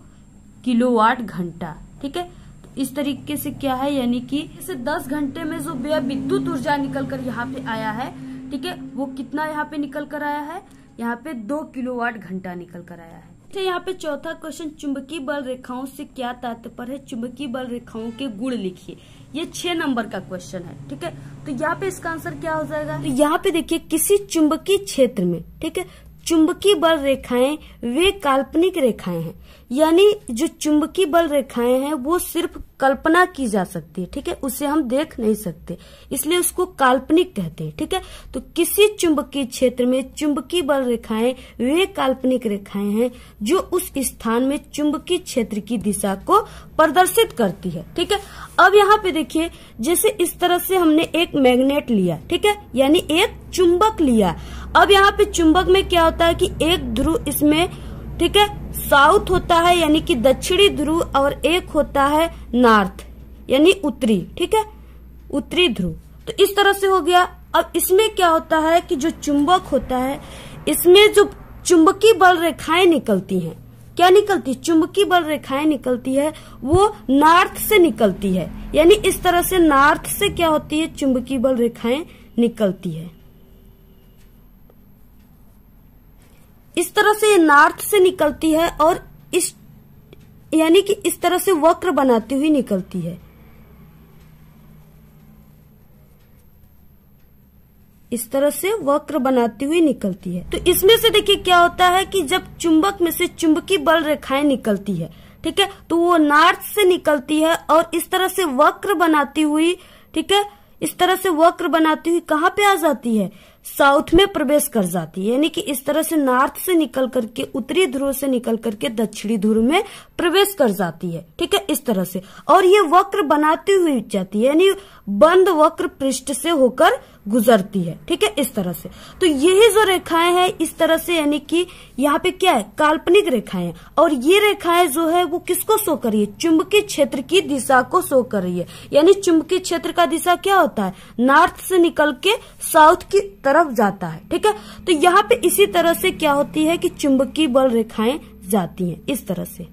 Speaker 1: किलोवाट घंटा। ठीक है, तो इस तरीके से क्या है, यानी कि इसे 10 घंटे में जो व्यय विद्युत ऊर्जा निकल कर यहाँ पे आया है, ठीक है, वो कितना यहाँ पे निकल कर आया है, यहाँ पे 2 किलोवाट घंटा निकल कर आया है। अच्छा, यहाँ पे चौथा क्वेश्चन, चुंबकीय बल रेखाओं से क्या तात्पर्य है, चुंबकीय बल रेखाओं के गुण लिखिए। ये 6 नंबर का क्वेश्चन है। ठीक है, तो यहाँ पे इसका आंसर क्या हो जाएगा, तो यहाँ पे देखिए किसी चुंबकीय क्षेत्र में, ठीक है, चुंबकीय बल रेखाएं वे काल्पनिक रेखाएं हैं, यानी जो चुंबकीय बल रेखाएं हैं वो सिर्फ कल्पना की जा सकती है, ठीक है, उसे हम देख नहीं सकते, इसलिए उसको काल्पनिक कहते हैं, ठीक है। तो किसी चुंबकीय क्षेत्र में चुंबकीय बल रेखाएं वे काल्पनिक रेखाएं हैं जो उस स्थान में चुंबकीय क्षेत्र की दिशा को प्रदर्शित करती है, ठीक है। अब यहाँ पे देखिए, जैसे इस तरह से हमने एक मैग्नेट लिया, ठीक है, यानी एक चुंबक लिया। अब यहाँ पे चुंबक में क्या होता है कि एक ध्रुव इसमें, ठीक है, साउथ होता है यानी कि दक्षिणी ध्रुव, और एक होता है नॉर्थ यानी उत्तरी, ठीक है, उत्तरी ध्रुव। तो इस तरह से हो गया। अब इसमें क्या होता है कि जो चुंबक होता है इसमें जो चुंबकीय बल रेखाएं निकलती हैं, क्या निकलती, चुंबकीय बल रेखाएं निकलती है, वो नॉर्थ से निकलती है, यानी इस तरह से नॉर्थ से क्या होती है, चुंबकीय बल रेखाएं निकलती है। इस तरह से ये नॉर्थ से निकलती है और इस यानी कि इस तरह से वक्र बनाती हुई निकलती है, इस तरह से वक्र बनाती हुई निकलती है। तो इसमें से देखिए क्या होता है कि जब चुंबक में से चुंबकीय बल रेखाएं निकलती है, ठीक है, तो वो नॉर्थ से निकलती है और इस तरह से वक्र बनाती हुई, ठीक है, इस तरह से वक्र बनाती हुई कहाँ पे आ जाती है, साउथ में प्रवेश कर जाती है, यानी कि इस तरह से नॉर्थ से निकल करके उत्तरी ध्रुव से निकल करके दक्षिणी ध्रुव में प्रवेश कर जाती है, ठीक है, इस तरह से। और ये वक्र बनाती हुई जाती है, यानी बंद वक्र पृष्ठ से होकर गुजरती है, ठीक है, इस तरह से। तो यही जो रेखाएं हैं इस तरह से, यानी कि यहाँ पे क्या है, काल्पनिक रेखाएं, और ये रेखाएं जो है वो किसको शो कर रही है, चुंबकीय क्षेत्र की दिशा को शो कर रही है, यानी चुंबकीय क्षेत्र का दिशा क्या होता है, नॉर्थ से निकल के साउथ की तरफ जाता है, ठीक है। तो यहाँ पे इसी तरह से क्या होती है कि चुंबकीय बल रेखाएं जाती हैं इस तरह से।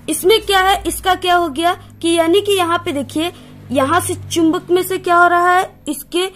Speaker 1: इसमें क्या है, इसका क्या हो गया कि यानी कि यहाँ पे देखिए, यहाँ से चुंबक में से क्या हो रहा है, इसके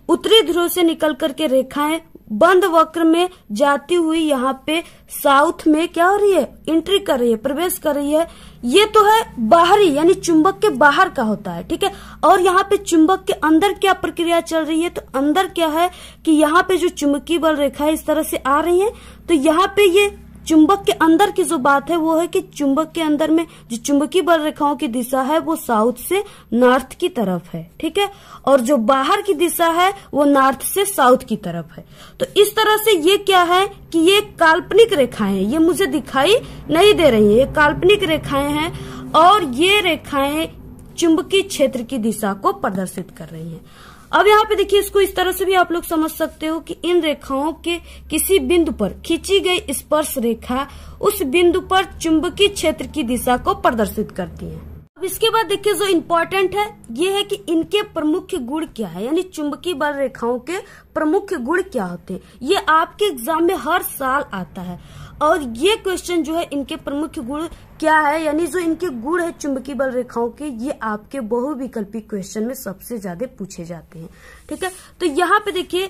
Speaker 1: उत्तरी ध्रुव से निकल करके रेखाएं बंद वक्र में जाती हुई यहाँ पे साउथ में क्या हो रही है, एंट्री कर रही है, प्रवेश कर रही है। ये तो है बाहरी, यानी चुंबक के बाहर का होता है, ठीक है। और यहाँ पे चुंबक के अंदर क्या प्रक्रिया चल रही है, तो अंदर क्या है कि यहाँ पे जो चुंबकीय बल रेखाएं इस तरह से आ रही है, तो यहाँ पे ये चुंबक के अंदर की जो बात है वो है कि चुंबक के अंदर में जो चुंबकीय बल रेखाओं की दिशा है वो साउथ से नॉर्थ की तरफ है, ठीक है, और जो बाहर की दिशा है वो नॉर्थ से साउथ की तरफ है। तो इस तरह से ये क्या है कि ये काल्पनिक रेखाएं हैं, ये मुझे दिखाई नहीं दे रही है, ये काल्पनिक रेखाएं हैं और ये रेखाएं चुंबकीय क्षेत्र की दिशा को प्रदर्शित कर रही हैं। अब यहाँ पे देखिए, इसको इस तरह से भी आप लोग समझ सकते हो कि इन रेखाओं के किसी बिंदु पर खींची गई स्पर्श रेखा उस बिंदु पर चुंबकीय क्षेत्र की दिशा को प्रदर्शित करती है। अब इसके बाद देखिए जो इम्पोर्टेंट है ये है कि इनके प्रमुख गुण क्या है, यानी चुंबकीय बल रेखाओं के प्रमुख गुण क्या होते हैं। ये आपके एग्जाम में हर साल आता है और ये क्वेश्चन जो है इनके प्रमुख गुण क्या है, यानी जो इनके गुण है चुंबकीय बल रेखाओं के, ये आपके बहुविकल्पी क्वेश्चन में सबसे ज्यादा पूछे जाते हैं, ठीक है। तो यहाँ पे देखिए,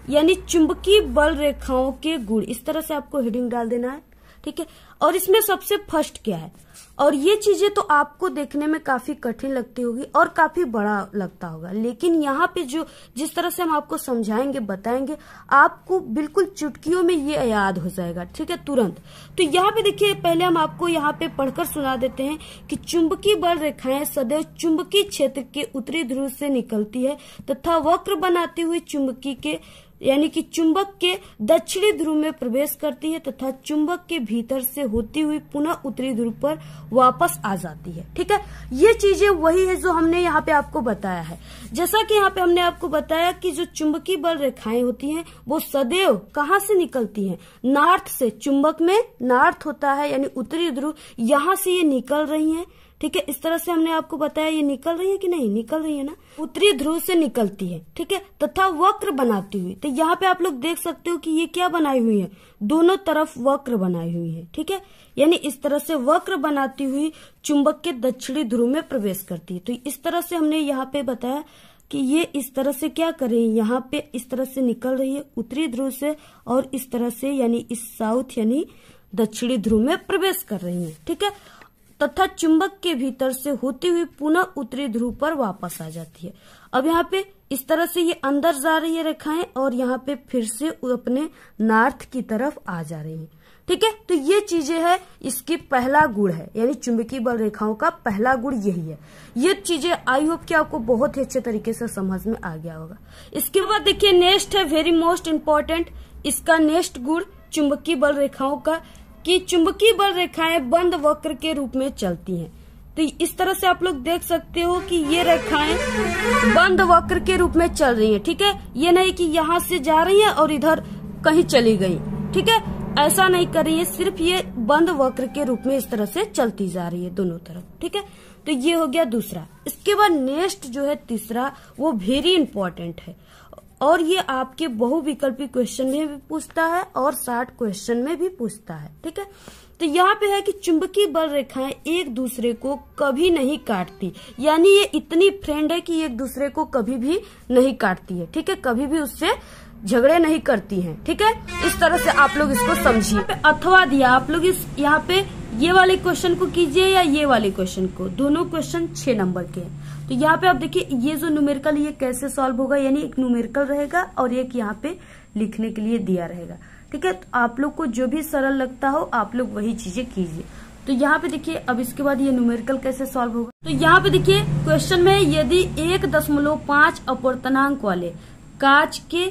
Speaker 1: यानी चुंबकीय बल रेखाओं के गुण, इस तरह से आपको हेडिंग डाल देना है, ठीक है। और इसमें सबसे फर्स्ट क्या है, और ये चीजें तो आपको देखने में काफी कठिन लगती होगी और काफी बड़ा लगता होगा, लेकिन यहाँ पे जो जिस तरह से हम आपको समझाएंगे बताएंगे आपको बिल्कुल चुटकियों में ये याद हो जाएगा, ठीक है, तुरंत। तो यहाँ पे देखिए, पहले हम आपको यहाँ पे पढ़कर सुना देते हैं कि चुंबकीय बल रेखाएं सदैव चुंबकीय क्षेत्र के उत्तरी ध्रुव से निकलती है तथा वक्र बनाती हुई चुंबकीय के यानी कि चुंबक के दक्षिणी ध्रुव में प्रवेश करती है तथा चुंबक के भीतर से होती हुई पुनः उत्तरी ध्रुव पर वापस आ जाती है, ठीक है। ये चीजें वही है जो हमने यहाँ पे आपको बताया है। जैसा कि यहाँ पे हमने आपको बताया कि जो चुंबकीय बल रेखाएं होती हैं वो सदैव कहाँ से निकलती हैं, नॉर्थ से। चुंबक में नॉर्थ होता है यानी उत्तरी ध्रुव, यहाँ से ये निकल रही है, ठीक है। इस तरह से हमने आपको बताया ये निकल रही है कि नहीं, निकल रही है ना, उत्तरी ध्रुव से निकलती है, ठीक है, तथा वक्र बनाती हुई। तो यहाँ पे आप लोग देख सकते हो कि ये क्या बनाई हुई है, दोनों तरफ वक्र बनाई हुई है, ठीक है, यानी इस तरह से वक्र बनाती हुई चुंबक के दक्षिणी ध्रुव में प्रवेश करती है। तो इस तरह से हमने यहाँ पे बताया कि ये इस तरह से क्या कर रही है, यहाँ पे इस तरह से निकल रही है उत्तरी ध्रुव से और इस तरह से यानी इस साउथ यानी दक्षिणी ध्रुव में प्रवेश कर रही है, ठीक है। तथा चुंबक के भीतर से होती हुई पुनः उत्तरी ध्रुव पर वापस आ जाती है। अब यहाँ पे इस तरह से ये अंदर जा रही है रेखाएं और यहाँ पे फिर से अपने नॉर्थ की तरफ आ जा रही है। ठीक है, तो ये चीजें है, इसकी पहला गुण है, यानी चुंबकीय बल रेखाओं का पहला गुण यही है। ये चीजें आई होप कि आपको बहुत ही अच्छे तरीके से समझ में आ गया होगा। इसके बाद देखिए नेक्स्ट है वेरी मोस्ट इम्पोर्टेंट, इसका नेक्स्ट गुण चुंबकीय बल रेखाओं का कि चुंबकीय बल रेखाएं बंद वक्र के रूप में चलती हैं। तो इस तरह से आप लोग देख सकते हो कि ये रेखाएं बंद वक्र के रूप में चल रही हैं। ठीक है, ये नहीं कि यहाँ से जा रही है और इधर कहीं चली गई। ठीक है, ऐसा नहीं कर रही है, सिर्फ ये बंद वक्र के रूप में इस तरह से चलती जा रही है दोनों तरफ। ठीक है, तो ये हो गया दूसरा। इसके बाद नेक्स्ट जो है तीसरा, वो वेरी इंपॉर्टेंट है और ये आपके बहुविकल्पी क्वेश्चन में भी पूछता है और शॉर्ट क्वेश्चन में भी पूछता है। ठीक है, तो यहाँ पे है कि चुंबकीय बल रेखाएं एक दूसरे को कभी नहीं काटती, यानी ये इतनी फ्रेंड है कि एक दूसरे को कभी भी नहीं काटती है। ठीक है, कभी भी उससे झगड़े नहीं करती हैं। ठीक है, इस तरह से आप लोग इसको समझिए। अथवा दिया, आप लोग इस यहाँ पे ये वाले क्वेश्चन को कीजिए या ये वाले क्वेश्चन को, दोनों क्वेश्चन 6 नंबर के हैं। तो यहाँ पे आप देखिए ये जो न्यूमेरिकल ये कैसे सॉल्व होगा, यानी एक न्यूमेरिकल रहेगा और एक यहाँ पे लिखने के लिए दिया रहेगा। ठीक है, तो आप लोग को जो भी सरल लगता हो आप लोग वही चीजें कीजिए। तो यहाँ पे देखिए अब इसके बाद ये न्यूमेरिकल कैसे सॉल्व होगा। तो यहाँ पे देखिए क्वेश्चन में यदि 1.5 अपवर्तनांक वाले कांच के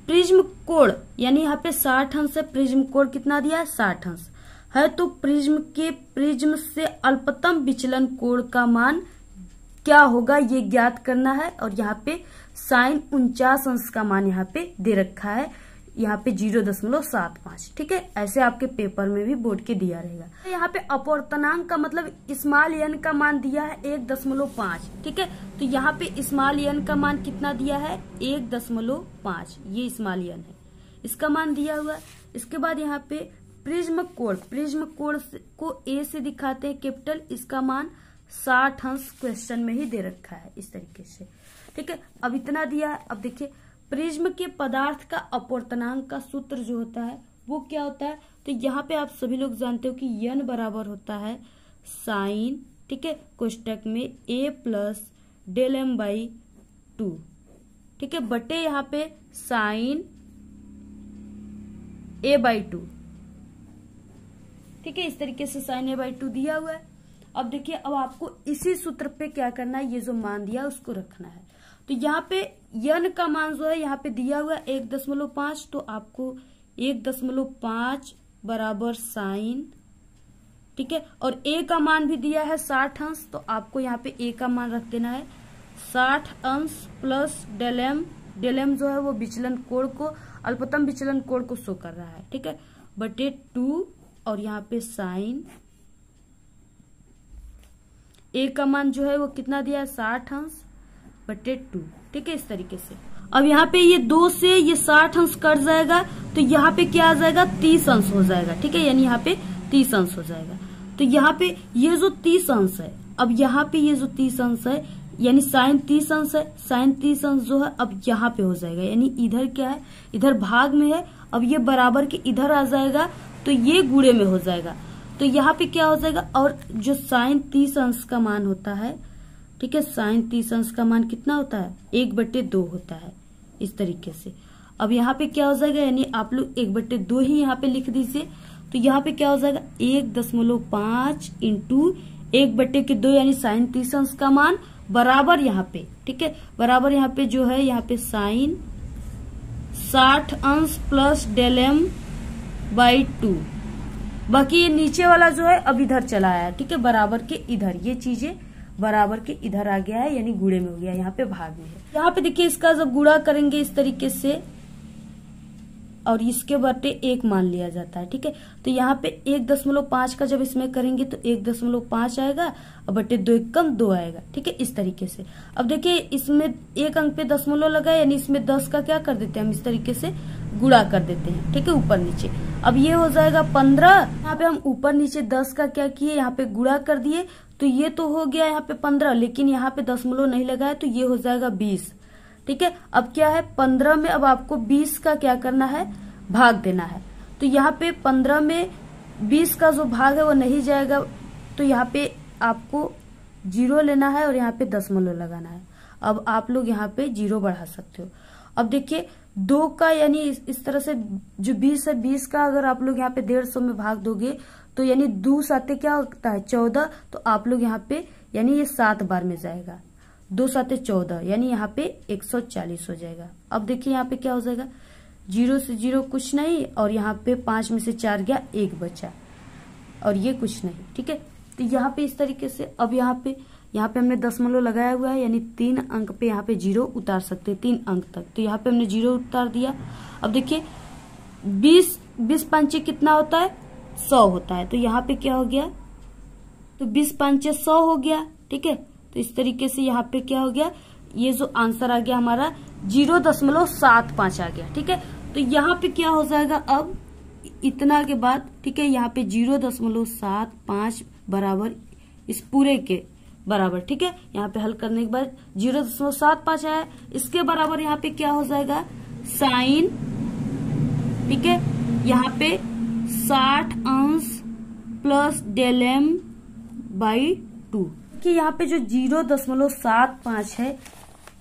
Speaker 1: प्रिज्म कोण, यानी यहाँ पे 60 अंश है, प्रिज्म कोण कितना दिया है 60 अंश है, तो प्रिज्म से अल्पतम विचलन कोण का मान क्या होगा ये ज्ञात करना है। और यहाँ पे साइन 49 अंश का मान यहाँ पे दे रखा है, यहाँ पे 0.75। ठीक है, ऐसे आपके पेपर में भी बोर्ड के दिया रहेगा। यहाँ पे अपवर्तनांक का मतलब स्मॉल एन का मान दिया है 1.5। ठीक है, तो यहाँ पे स्मॉल एन का मान कितना दिया है 1.5, ये स्मॉल एन है, इसका मान दिया हुआ। इसके बाद यहाँ पे प्रिज्म कोण को ए से दिखाते हैं कैपिटल, इसका मान 60 अंश क्वेश्चन में ही दे रखा है इस तरीके से। ठीक है, अब इतना दिया है। अब देखिए प्रिज्म के पदार्थ का अपवर्तनांक का सूत्र जो होता है वो क्या होता है, तो यहाँ पे आप सभी लोग जानते हो कि n बराबर होता है साइन, ठीक है, कोष्टक में a plus del m by 2। ठीक है, बटे यहाँ पे साइन a बाई 2। ठीक है, इस तरीके से साइन a बाई 2 दिया हुआ है। अब देखिए अब आपको इसी सूत्र पे क्या करना है, ये जो मान दिया उसको रखना है। तो यहाँ पे n का मान जो है यहाँ पे दिया हुआ 1.5, तो आपको 1.5 बराबर साइन, ठीक है, और a का मान भी दिया है 60 अंश, तो आपको यहाँ पे a का मान रख देना है 60 अंश प्लस डेल m जो है वो विचलन कोण को, अल्पतम विचलन कोण को शो कर रहा है। ठीक है, बटे 2 और यहाँ पे साइन, a का मान जो है वो कितना दिया है 60 अंश बटे 2। ठीक है, इस तरीके से। अब यहाँ पे ये 2 से ये 60 अंश कट जाएगा, तो यहाँ पे क्या आ जाएगा 30 अंश हो जाएगा। ठीक है, यानी यहाँ पे 30 अंश हो जाएगा। तो यहाँ पे ये जो 30 अंश है, अब यहाँ पे ये जो 30 अंश है यानी साइन 30 अंश है, साइन 30 अंश जो है अब यहाँ पे हो जाएगा, यानी इधर क्या है, इधर भाग में है, अब ये बराबर के इधर आ जाएगा, तो ये गुणे में हो जाएगा। तो यहाँ पे क्या हो जाएगा, और जो साइन 30 अंश का मान होता है, ठीक है, साइन 30 अंश का मान कितना होता है 1/2 होता है, इस तरीके से। अब यहाँ पे क्या हो जाएगा, यानी आप लोग 1/2 ही यहाँ पे लिख दीजिए। तो यहाँ पे क्या हो जाएगा 1.5 इंटू 1/2 यानी साइन 30 अंश का मान बराबर यहाँ पे, ठीक है, बराबर यहाँ पे जो है यहाँ पे साइन 60 अंश प्लस डेल m बाई 2। बाकी ये नीचे वाला जो है अब इधर चला आया। ठीक है, बराबर के इधर, ये चीजें बराबर के इधर आ गया है, यानी गुणे में हो गया, यहाँ पे भाग में है। यहाँ पे देखिए इसका जब गुणा करेंगे इस तरीके से और इसके बटे 1 मान लिया जाता है। ठीक है, तो यहाँ पे 1.5 का जब इसमें करेंगे तो 1.5 आएगा और बटे 2 कम 2 आएगा। ठीक है, इस तरीके से। अब देखिए इसमें 1 अंक पे दशमलव लगा, यानी इसमें 10 का क्या कर देते हैं हम इस तरीके से गुणा कर देते हैं। ठीक है, ऊपर नीचे। अब ये हो जाएगा 15, यहाँ पे हम ऊपर नीचे 10 का क्या किए, यहाँ पे गुणा कर दिए, तो ये तो हो गया यहाँ पे 15, लेकिन यहाँ पे दशमलव नहीं लगा है, तो ये हो जाएगा 20। ठीक है, अब क्या है 15 में अब आपको 20 का क्या करना है, भाग देना है। तो यहाँ पे 15 में 20 का जो भाग है वो नहीं जाएगा तो यहाँ पे आपको 0 लेना है और यहाँ पे दशमलव लगाना है। अब आप लोग यहाँ पे 0 बढ़ा सकते हो। अब देखिए 2 का यानी इस तरह से जो 20 है, 20 का अगर आप लोग यहाँ पे 150 में भाग दोगे तो यानी 2 साते क्या होता है 14, तो आप लोग यहाँ पे यानी ये 7 बार में जाएगा, 2 साते 14 यानी यहाँ पे 140 हो जाएगा। अब देखिए यहाँ पे क्या हो जाएगा, 0 से 0 कुछ नहीं और यहाँ पे 5 में से 4 गया, 1 बचा और ये कुछ नहीं। ठीक है, तो यहाँ पे इस तरीके से अब यहाँ पे हमने दशमलव लगाया हुआ है यानी 3 अंक पे यहाँ पे 0 उतार सकते हैं, 3 अंक तक। तो यहाँ पे हमने 0 उतार दिया। अब देखिए 20 पंचे कितना होता है 100 होता है, तो यहाँ पे क्या हो गया, तो 20 पंचे 100 हो गया। ठीक है, तो इस तरीके से यहाँ पे क्या हो गया, ये जो आंसर आ गया हमारा 0.75 आ गया। ठीक है, तो यहाँ पे क्या हो जाएगा अब इतना के बाद, ठीक है, यहाँ पे 0.75 बराबर इस पूरे के बराबर। ठीक है, यहाँ पे हल करने के बाद 0.75 आया, इसके बराबर यहाँ पे क्या हो जाएगा साइन। ठीक है, यहाँ पे 60 अंश प्लस डेल m बाई 2 कि यहाँ पे जो 0.75 है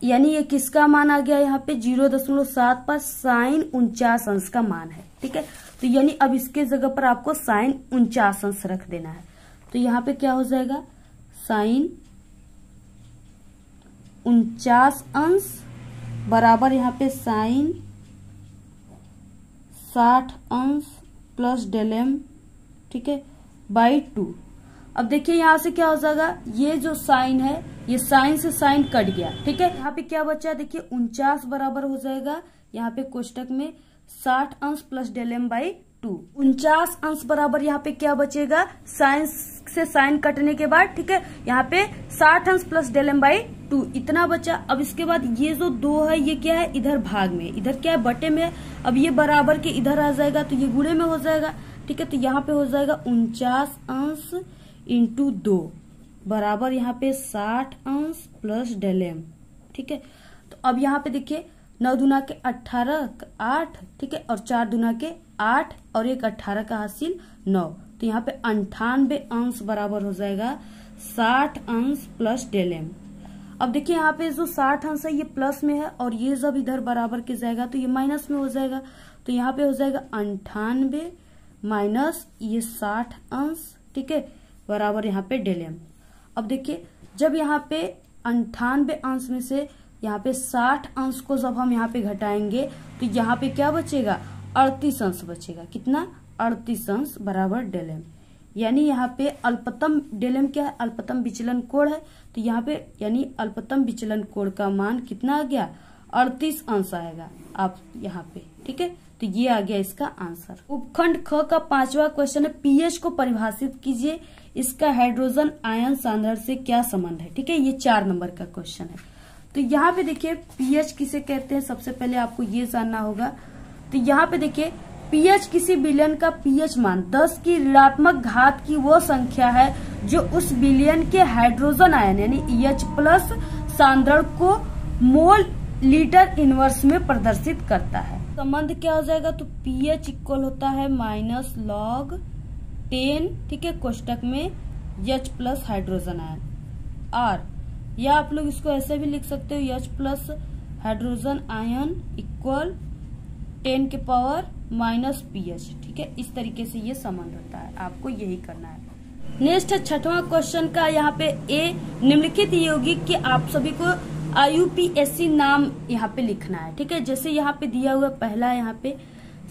Speaker 1: यानी ये किसका मान आ गया, यहाँ पे 0.75 साइन 49 अंश का मान है। ठीक है, तो यानी अब इसके जगह पर आपको साइन 49 अंश रख देना है। तो यहाँ पे क्या हो जाएगा साइन 49 अंश बराबर यहाँ पे साइन 60 अंश प्लस डेल m, ठीक है, बाई 2। अब देखिए यहाँ से क्या हो जाएगा, ये जो साइन है ये साइन से साइन कट गया। ठीक है, यहाँ पे क्या बचा, देखिए 49 बराबर हो जाएगा यहाँ पे कोष्टक में 60 अंश प्लस डेल m बाई 2। 49 अंश बराबर यहाँ पे क्या बचेगा, साइन से साइन कटने के बाद, ठीक है, यहाँ पे 60 अंश प्लस डेल m बाई 2 इतना बचा। अब इसके बाद ये जो 2 है ये क्या है, इधर भाग में, इधर क्या है बटे में। अब ये बराबर के इधर आ जाएगा तो ये गुणे में हो जाएगा। ठीक है, तो यहाँ पे हो जाएगा 49 अंश इंटू 2 बराबर यहाँ पे 60 अंश प्लस डेल m। ठीक है, तो अब यहाँ पे देखिए 9 दूना के 18 8, ठीक है, और 4 दूना के 8 और एक 18 का हासिल 9, तो यहाँ पे 98 अंश बराबर हो जाएगा 60 अंश प्लस डेल m। अब देखिए यहाँ पे जो 60 अंश है ये प्लस में है और ये जब इधर बराबर के जाएगा तो ये माइनस में हो जाएगा। तो यहाँ पे हो जाएगा 98 माइनस ये 60 अंश, ठीक है, बराबर यहाँ पे डेल m। अब देखिए जब यहाँ पे 98 अंश में से यहाँ पे 60 अंश को जब हम यहाँ पे घटाएंगे तो यहाँ पे क्या बचेगा, 38 अंश बचेगा। कितना, 38 अंश बराबर डेल m। यानी यहाँ पे अल्पतम डेल m क्या है, अल्पतम विचलन कोण है, तो यहाँ पे यानी अल्पतम विचलन कोण का मान कितना आ गया, 38 अंश आएगा आप यहाँ पे। ठीक है, तो ये आ गया इसका आंसर। उपखंड ख का 5वां क्वेश्चन है, पीएच को परिभाषित कीजिए, इसका हाइड्रोजन आयन सांद्रता से क्या संबंध है। ठीक है, ये 4 नंबर का क्वेश्चन है। तो यहाँ पे देखिए पीएच किसे कहते हैं, सबसे पहले आपको ये जानना होगा। तो यहाँ पे देखिए पीएच किसी विलयन का पीएच मान 10 की ऋणात्मक घात की वो संख्या है जो उस विलयन के हाइड्रोजन आयन यानी EH प्लस सांद्रण को मोल लीटर इनवर्स में प्रदर्शित करता है। संबंध क्या हो जाएगा, तो पीएच इक्वल होता है माइनस लॉग 10, ठीक है, कोष्टक में H प्लस हाइड्रोजन आयन और या आप लोग इसको ऐसे भी लिख सकते हो H plus hydrogen ion equal 10 के पावर माइनस पीएच। ठीक है, इस तरीके से ये संबंध होता है, आपको यही करना है। नेक्स्ट है 6वां क्वेश्चन का, यहाँ पे ए निम्नलिखित यौगिक के आप सभी को IUPAC नाम यहाँ पे लिखना है। ठीक है, जैसे यहाँ पे दिया हुआ पहला यहाँ पे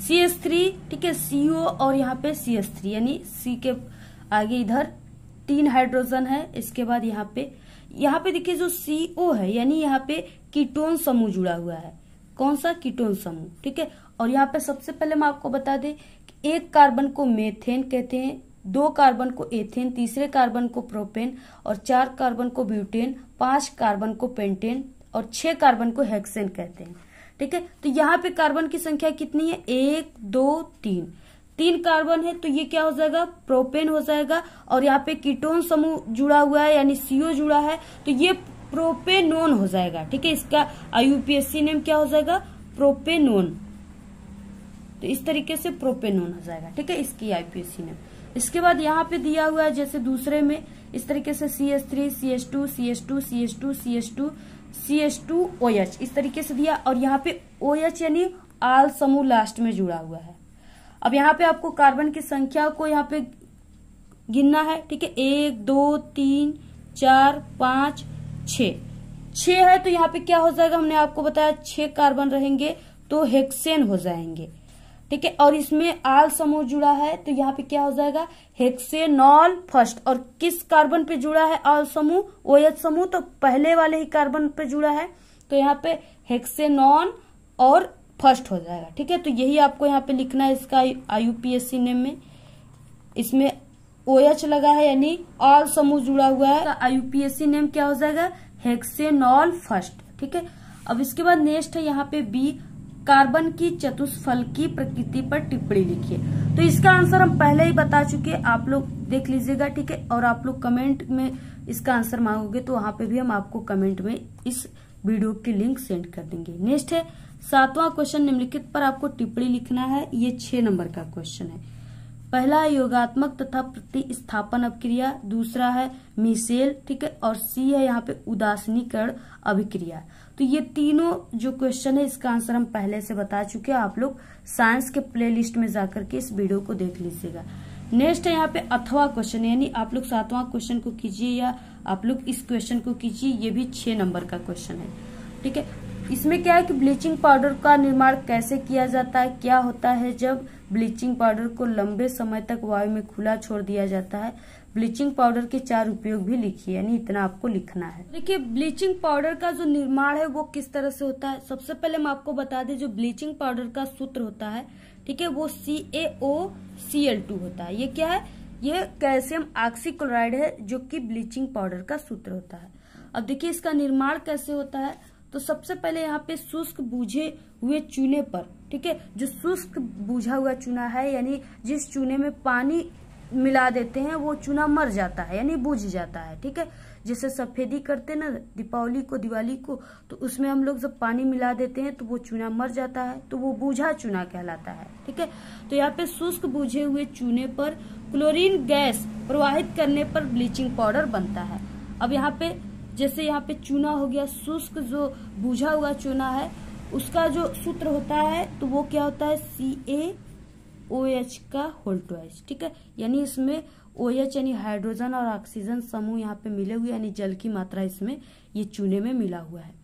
Speaker 1: CH3, ठीक है, CO और यहाँ पे CH3 यानी C के आगे इधर 3 हाइड्रोजन है। इसके बाद यहाँ पे देखिए जो CO है यानी यहाँ पे कीटोन समूह जुड़ा हुआ है। कौन सा, कीटोन समूह। ठीक है, और यहाँ पे सबसे पहले मैं आपको बता दें कि एक कार्बन को मेथेन कहते हैं, 2 कार्बन को एथेन, तीसरे कार्बन को प्रोपेन और 4 कार्बन को ब्यूटेन, 5 कार्बन को पेंटेन और 6 कार्बन को हेक्सेन कहते हैं। ठीक है, तो यहाँ पे कार्बन की संख्या कितनी है, 1 2 3, 3 कार्बन है तो ये क्या हो जाएगा, प्रोपेन हो जाएगा। और यहाँ पे कीटोन समूह जुड़ा हुआ है यानी CO जुड़ा है तो ये प्रोपेनोन हो जाएगा। ठीक है, इसका IUPAC नेम क्या हो जाएगा, प्रोपेनोन। तो इस तरीके से प्रोपेनोन हो जाएगा। ठीक है, इसकी IUPAC नेम। इसके बाद यहाँ पे दिया हुआ है जैसे दूसरे में इस तरीके से CH3 CH2 CH2 CH2 CH2 CH2 OH इस तरीके से दिया, और यहाँ पे OH यानी आल समूह लास्ट में जुड़ा हुआ है। अब यहाँ पे आपको कार्बन की संख्या को यहाँ पे गिनना है, ठीक है। 1 2 3 4 5 6 है, तो यहाँ पे क्या हो जाएगा, हमने आपको बताया 6 कार्बन रहेंगे तो हेक्सेन हो जाएंगे, ठीक है। और इसमें आल समूह जुड़ा है तो यहाँ पे क्या हो जाएगा, हेक्सेनॉल फर्स्ट। और किस कार्बन पे जुड़ा है आल समूह, OH समूह, तो पहले वाले ही कार्बन पे जुड़ा है तो यहाँ पे हेक्सेनॉन और फर्स्ट हो जाएगा, ठीक है। तो यही आपको यहाँ पे लिखना है इसका IUPAC नेम में। इसमें OH लगा है यानी आल समूह जुड़ा हुआ है, IUPAC नेम क्या हो जाएगा, हेक्सेनॉल फर्स्ट, ठीक है। अब इसके बाद नेक्स्ट है यहाँ पे B, कार्बन की चतुष्फल की प्रकृति पर टिप्पणी लिखिए। तो इसका आंसर हम पहले ही बता चुके हैं, आप लोग देख लीजिएगा, ठीक है। और आप लोग कमेंट में इसका आंसर मांगोगे तो वहां पे भी हम आपको कमेंट में इस वीडियो की लिंक सेंड कर देंगे। नेक्स्ट है 7वां क्वेश्चन, निम्नलिखित पर आपको टिप्पणी लिखना है। ये 6 नंबर का क्वेश्चन है। पहला है योगात्मक तथा प्रतिस्थापन अभिक्रिया, दूसरा है मिसेल, ठीक है, और C है यहाँ पे उदासीनीकरण अभिक्रिया। तो ये तीनों जो क्वेश्चन है इसका आंसर हम पहले से बता चुके हैं, आप लोग साइंस के प्लेलिस्ट में जाकर के इस वीडियो को देख लीजिएगा। नेक्स्ट है यहाँ पे 8वां क्वेश्चन, यानी आप लोग 7वां क्वेश्चन को कीजिए या आप लोग इस क्वेश्चन को कीजिए, ये भी 6 नंबर का क्वेश्चन है, ठीक है। इसमें क्या है कि ब्लीचिंग पाउडर का निर्माण कैसे किया जाता है, क्या होता है जब ब्लीचिंग पाउडर को लंबे समय तक वायु में खुला छोड़ दिया जाता है। ब्लीचिंग पाउडर के 4 उपयोग भी लिखिए, यानी इतना आपको लिखना है। देखिए ब्लीचिंग पाउडर का जो निर्माण है वो किस तरह से होता है। सबसे पहले हम आपको बता दें जो ब्लीचिंग पाउडर का सूत्र होता है, ठीक है, वो CaOCl2 होता है। ये क्या है, ये कैल्शियम ऑक्सीक्लोराइड है जो कि ब्लीचिंग पाउडर का सूत्र होता है। अब देखिए इसका निर्माण कैसे होता है, तो सबसे पहले यहाँ पे शुष्क बूझे हुए चूने पर, ठीक है, जो शुष्क बूझा हुआ चूना है यानी जिस चूने में पानी मिला देते हैं वो चूना मर जाता है यानी बूझ जाता है, ठीक है। जैसे सफेदी करते ना दीपावली को, दिवाली को, तो उसमें हम लोग जब पानी मिला देते हैं तो वो चूना मर जाता है, तो वो बूझा चूना कहलाता है, ठीक है। तो यहाँ पे शुष्क बूझे हुए चूने पर क्लोरीन गैस प्रवाहित करने पर ब्लीचिंग पाउडर बनता है। अब यहाँ पे जैसे यहाँ पे चूना हो गया, शुष्क जो बूझा हुआ चूना है उसका जो सूत्र होता है तो वो क्या होता है, CaOH का होल ट्वाइस, ठीक है। यानी इसमें OH यानी हाइड्रोजन और ऑक्सीजन समूह यहाँ पे मिले हुए, यानी जल की मात्रा इसमें ये चूने में मिला हुआ है।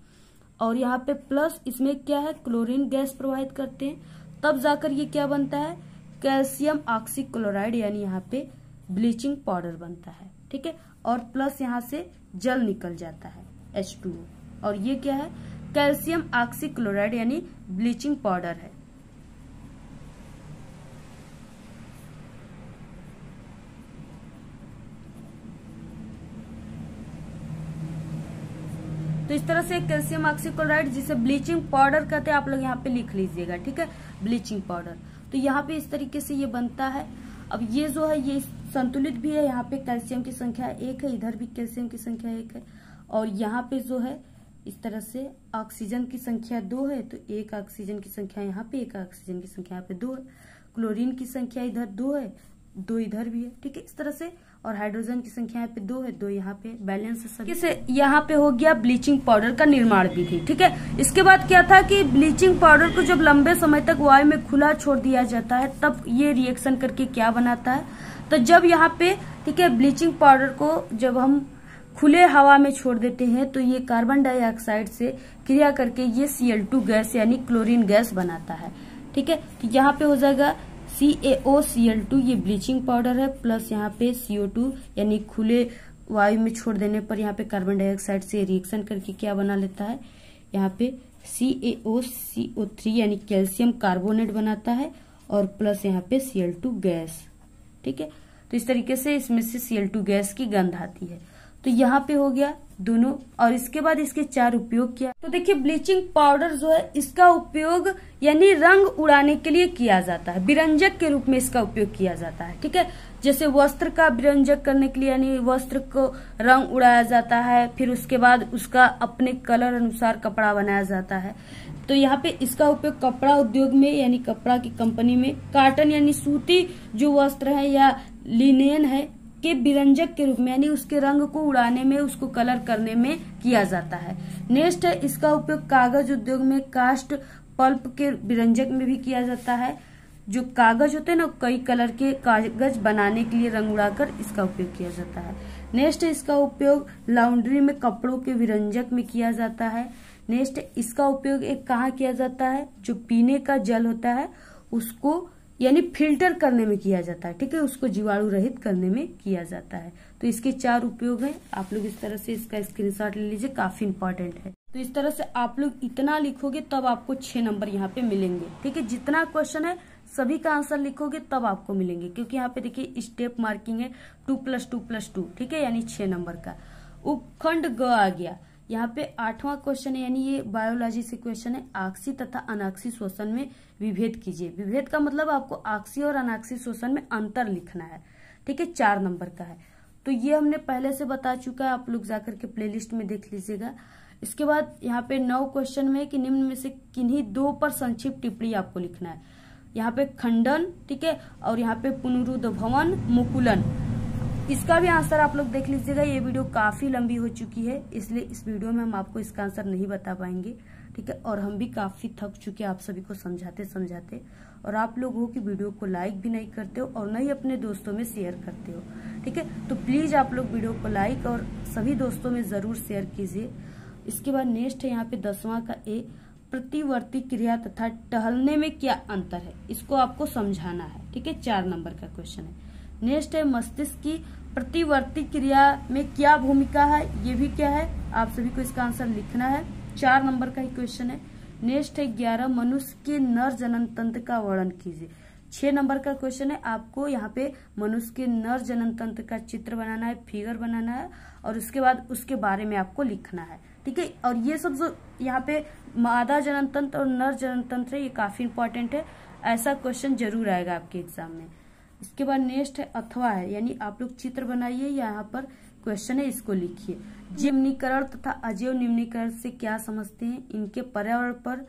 Speaker 1: और यहाँ पे प्लस इसमें क्या है, क्लोरीन गैस प्रवाहित करते हैं, तब जाकर ये क्या बनता है, कैल्शियम ऑक्सीक्लोराइड, यानी यहाँ पे ब्लीचिंग पाउडर बनता है, ठीक है। और प्लस यहाँ से जल निकल जाता है H2O, और ये क्या है, कैल्शियम ऑक्सीक्लोराइड यानी ब्लीचिंग पाउडर है। तो इस तरह से कैल्शियम ऑक्सीक्लोराइड जिसे ब्लीचिंग पाउडर कहते हैं, आप लोग यहाँ पे लिख लीजिएगा, ठीक है, ब्लीचिंग पाउडर। तो यहाँ पे इस तरीके से ये बनता है। अब ये जो है ये संतुलित भी है, यहाँ पे कैल्शियम की संख्या 1 है, इधर भी कैल्शियम की संख्या 1 है, और यहाँ पे जो है इस तरह से ऑक्सीजन की संख्या 2 है, तो 1 ऑक्सीजन की संख्या यहाँ पे, 1 ऑक्सीजन की संख्या यहाँ पे 2 है, क्लोरीन की संख्या इधर 2 है, 2 इधर भी है, ठीक है, इस तरह से। और हाइड्रोजन की संख्या यहाँ पे 2 है, 2 यहाँ पे, बैलेंस है सभी से। यहाँ पे हो गया ब्लीचिंग पाउडर का निर्माण विधि, ठीक है। इसके बाद क्या था कि ब्लीचिंग पाउडर को जब लंबे समय तक वायु में खुला छोड़ दिया जाता है तब ये रिएक्शन करके क्या बनाता है, तो जब यहाँ पे, ठीक है, ब्लीचिंग पाउडर को जब हम खुले हवा में छोड़ देते हैं तो ये कार्बन डाइऑक्साइड से क्रिया करके ये Cl2 गैस यानी क्लोरीन गैस बनाता है, ठीक है। तो यहाँ पे हो जाएगा CaOCl2, ये ब्लीचिंग पाउडर है, प्लस यहाँ पे CO2 यानी खुले वायु में छोड़ देने पर यहाँ पे कार्बन डाइऑक्साइड से रिएक्शन करके क्या बना लेता है, यहाँ पे CaOCO3 यानी कैल्शियम कार्बोनेट बनाता है, और प्लस यहाँ पे Cl2 गैस, ठीक है। तो इस तरीके से इसमें से Cl2 गैस की गंध आती है। तो यहाँ पे हो गया दोनों। और इसके बाद इसके 4 उपयोग किया। तो देखिए ब्लीचिंग पाउडर जो है इसका उपयोग यानी रंग उड़ाने के लिए किया जाता है, विरंजक के रूप में इसका उपयोग किया जाता है, ठीक है। जैसे वस्त्र का विरंजक करने के लिए यानी वस्त्र को रंग उड़ाया जाता है, फिर उसके बाद उसका अपने कलर अनुसार कपड़ा बनाया जाता है। तो यहाँ पे इसका उपयोग कपड़ा उद्योग में यानी कपड़ा की कंपनी में, कॉटन यानी सूती जो वस्त्र है या लिनेन है के विरंजक के रूप में, यानी उसके रंग को उड़ाने में, उसको कलर करने में किया जाता है। नेक्स्ट है इसका उपयोग कागज उद्योग में कास्ट पल्प के विरंजक में भी किया जाता है। जो कागज होते हैं ना, कई कलर के कागज बनाने के लिए रंग उड़ाकर इसका उपयोग किया जाता है। नेक्स्ट इसका उपयोग लॉन्ड्री में कपड़ों के विरंजक में किया जाता है। नेक्स्ट इसका उपयोग एक कहाँ किया जाता है, जो पीने का जल होता है उसको यानी फिल्टर करने में किया जाता है, ठीक है, उसको जीवाणु रहित करने में किया जाता है। तो इसके 4 उपयोग हैं। आप लोग इस तरह से इसका स्क्रीनशॉट ले लीजिए, काफी इंपॉर्टेंट है। तो इस तरह से आप लोग इतना लिखोगे तब आपको 6 नंबर यहाँ पे मिलेंगे, ठीक है। जितना क्वेश्चन है सभी का आंसर लिखोगे तब आपको मिलेंगे, क्योंकि यहाँ पे देखिए स्टेप मार्किंग है 2+2+2, ठीक है, यानी 6 नंबर का। उपखंड ग आ गया। यहाँ पे 8वां क्वेश्चन है, यानी ये बायोलॉजी से क्वेश्चन है। आक्सीय तथा अनाक्सीय श्वसन में विभेद कीजिए। विभेद का मतलब आपको आक्सीय और अनाक्सीय श्वसन में अंतर लिखना है, ठीक है, 4 नंबर का है। तो ये हमने पहले से बता चुका है, आप लोग जाकर के प्लेलिस्ट में देख लीजिएगा। इसके बाद यहाँ पे 9 क्वेश्चन में कि निम्न में से किन्हीं 2 पर संक्षिप्त टिप्पणी आपको लिखना है। यहाँ पे खंडन, ठीक है, और यहाँ पे पुनरुद्भवन, मुकुलन। इसका भी आंसर आप लोग देख लीजिएगा। ये वीडियो काफी लंबी हो चुकी है, इसलिए इस वीडियो में हम आपको इसका आंसर नहीं बता पाएंगे, ठीक है। और हम भी काफी थक चुके हैं आप सभी को समझाते समझाते, और आप लोग हो कि वीडियो को लाइक भी नहीं करते हो और न ही अपने दोस्तों में शेयर करते हो, ठीक है। तो प्लीज आप लोग वीडियो को लाइक और सभी दोस्तों में जरूर शेयर कीजिए। इसके बाद नेक्स्ट है यहाँ पे 10वां का ए, प्रतिवर्ती क्रिया तथा टहलने में क्या अंतर है, इसको आपको समझाना है, ठीक है, 4 नंबर का क्वेश्चन है। नेक्स्ट है मस्तिष्क की प्रतिवर्ती क्रिया में क्या भूमिका है, ये भी क्या है, आप सभी को इसका आंसर लिखना है, 4 नंबर का ही क्वेश्चन है। नेक्स्ट है 11 मनुष्य के नर जनन तंत्र का वर्णन कीजिए। 6 नंबर का क्वेश्चन है। आपको यहाँ पे मनुष्य के नर जनन तंत्र का चित्र बनाना है, फिगर बनाना है, और उसके बाद उसके बारे में आपको लिखना है, ठीक है। और ये सब जो यहाँ पे मादा जनन तंत्र और नर जनन तंत्र है, ये काफी इंपॉर्टेंट है, ऐसा क्वेश्चन जरूर आएगा आपके एग्जाम में। इसके बाद नेक्स्ट है अथवा है, यानी आप लोग चित्र बनाइए, यहाँ पर क्वेश्चन है, इसको लिखिए। जीव निम्नीकरण तथा अजैव निम्नीकरण से क्या समझते हैं, इनके पर्यावरण पर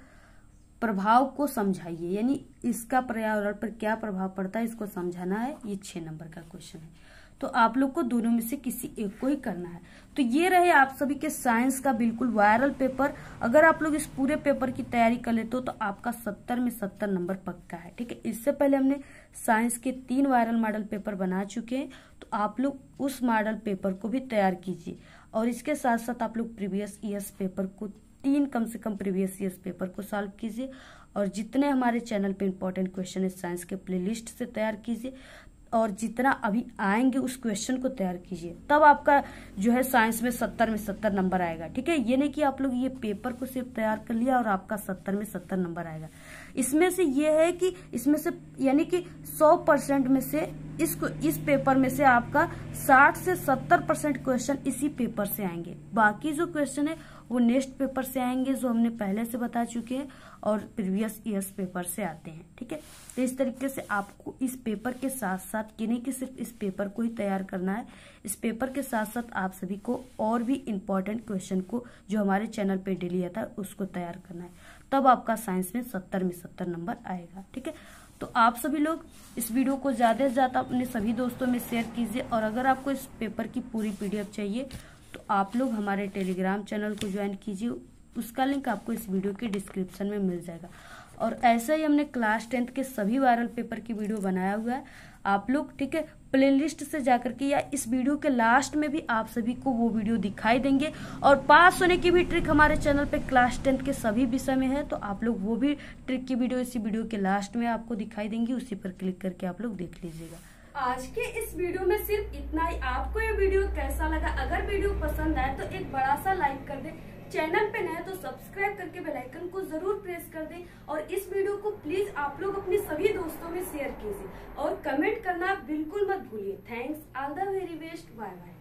Speaker 1: प्रभाव को समझाइए, यानी इसका पर्यावरण पर क्या प्रभाव पड़ता है इसको समझाना है। ये 6 नंबर का क्वेश्चन है। तो आप लोग को दोनों में से किसी एक को ही करना है। तो ये रहे आप सभी के साइंस का बिल्कुल वायरल पेपर। अगर आप लोग इस पूरे पेपर की तैयारी कर लेते हो तो आपका 70 में 70 नंबर पक्का है, ठीक है। इससे पहले हमने साइंस के 3 वायरल मॉडल पेपर बना चुके हैं, तो आप लोग उस मॉडल पेपर को भी तैयार कीजिए। और इसके साथ साथ आप लोग प्रीवियस ईयर्स पेपर को 3 कम से कम प्रीवियस ईयर्स पेपर को सॉल्व कीजिए, और जितने हमारे चैनल पे इंपॉर्टेंट क्वेश्चन है साइंस के प्लेलिस्ट से तैयार कीजिए, और जितना अभी आएंगे उस क्वेश्चन को तैयार कीजिए, तब आपका जो है साइंस में 70 में 70 नंबर आएगा, ठीक है। ये नहीं कि आप लोग ये पेपर को सिर्फ तैयार कर लिया और आपका 70 में 70 नंबर आएगा। इसमें से ये है कि इसमें से यानी कि 100% में से इस पेपर में से आपका 60 से 70% क्वेश्चन इसी पेपर से आएंगे। बाकी जो क्वेश्चन है वो नेक्स्ट पेपर से आएंगे, जो हमने पहले से बता चुके हैं, और प्रीवियस ईयर्स पेपर से आते हैं, ठीक है। तो इस तरीके से आपको इस पेपर के साथ साथ, ये नहीं कि सिर्फ इस पेपर को ही तैयार करना है, इस पेपर के साथ साथ आप सभी को और भी इम्पोर्टेंट क्वेश्चन को जो हमारे चैनल पे डेली आता है उसको तैयार करना है, तब आपका साइंस में 70 में 70 नंबर आएगा, ठीक है। तो आप सभी लोग इस वीडियो को ज्यादा से ज्यादा अपने सभी दोस्तों में शेयर कीजिए, और अगर आपको इस पेपर की पूरी PDF चाहिए तो आप लोग हमारे टेलीग्राम चैनल को ज्वाइन कीजिए, उसका लिंक आपको इस वीडियो के डिस्क्रिप्शन में मिल जाएगा। और ऐसे ही हमने क्लास 10th के सभी वायरल पेपर की वीडियो बनाया हुआ है, आप लोग, ठीक है, प्लेलिस्ट से जाकर के या इस वीडियो के लास्ट में भी आप सभी को वो वीडियो दिखाई देंगे। और पास होने की भी ट्रिक हमारे चैनल पे क्लास 10th के सभी विषय में है, तो आप लोग वो भी ट्रिक की वीडियो इसी वीडियो के लास्ट में आपको दिखाई देंगी, उसी पर क्लिक करके आप लोग देख लीजिएगा। आज के इस वीडियो में सिर्फ इतना ही। आपको ये वीडियो कैसा लगा? अगर वीडियो पसंद आए तो एक बड़ा सा लाइक कर दे, चैनल पे नए तो सब्सक्राइब करके बेल आइकन को जरूर प्रेस कर दें, और इस वीडियो को प्लीज आप लोग अपने सभी दोस्तों में शेयर कीजिए, और कमेंट करना बिल्कुल मत भूलिए। Thanks, all the very best, bye bye.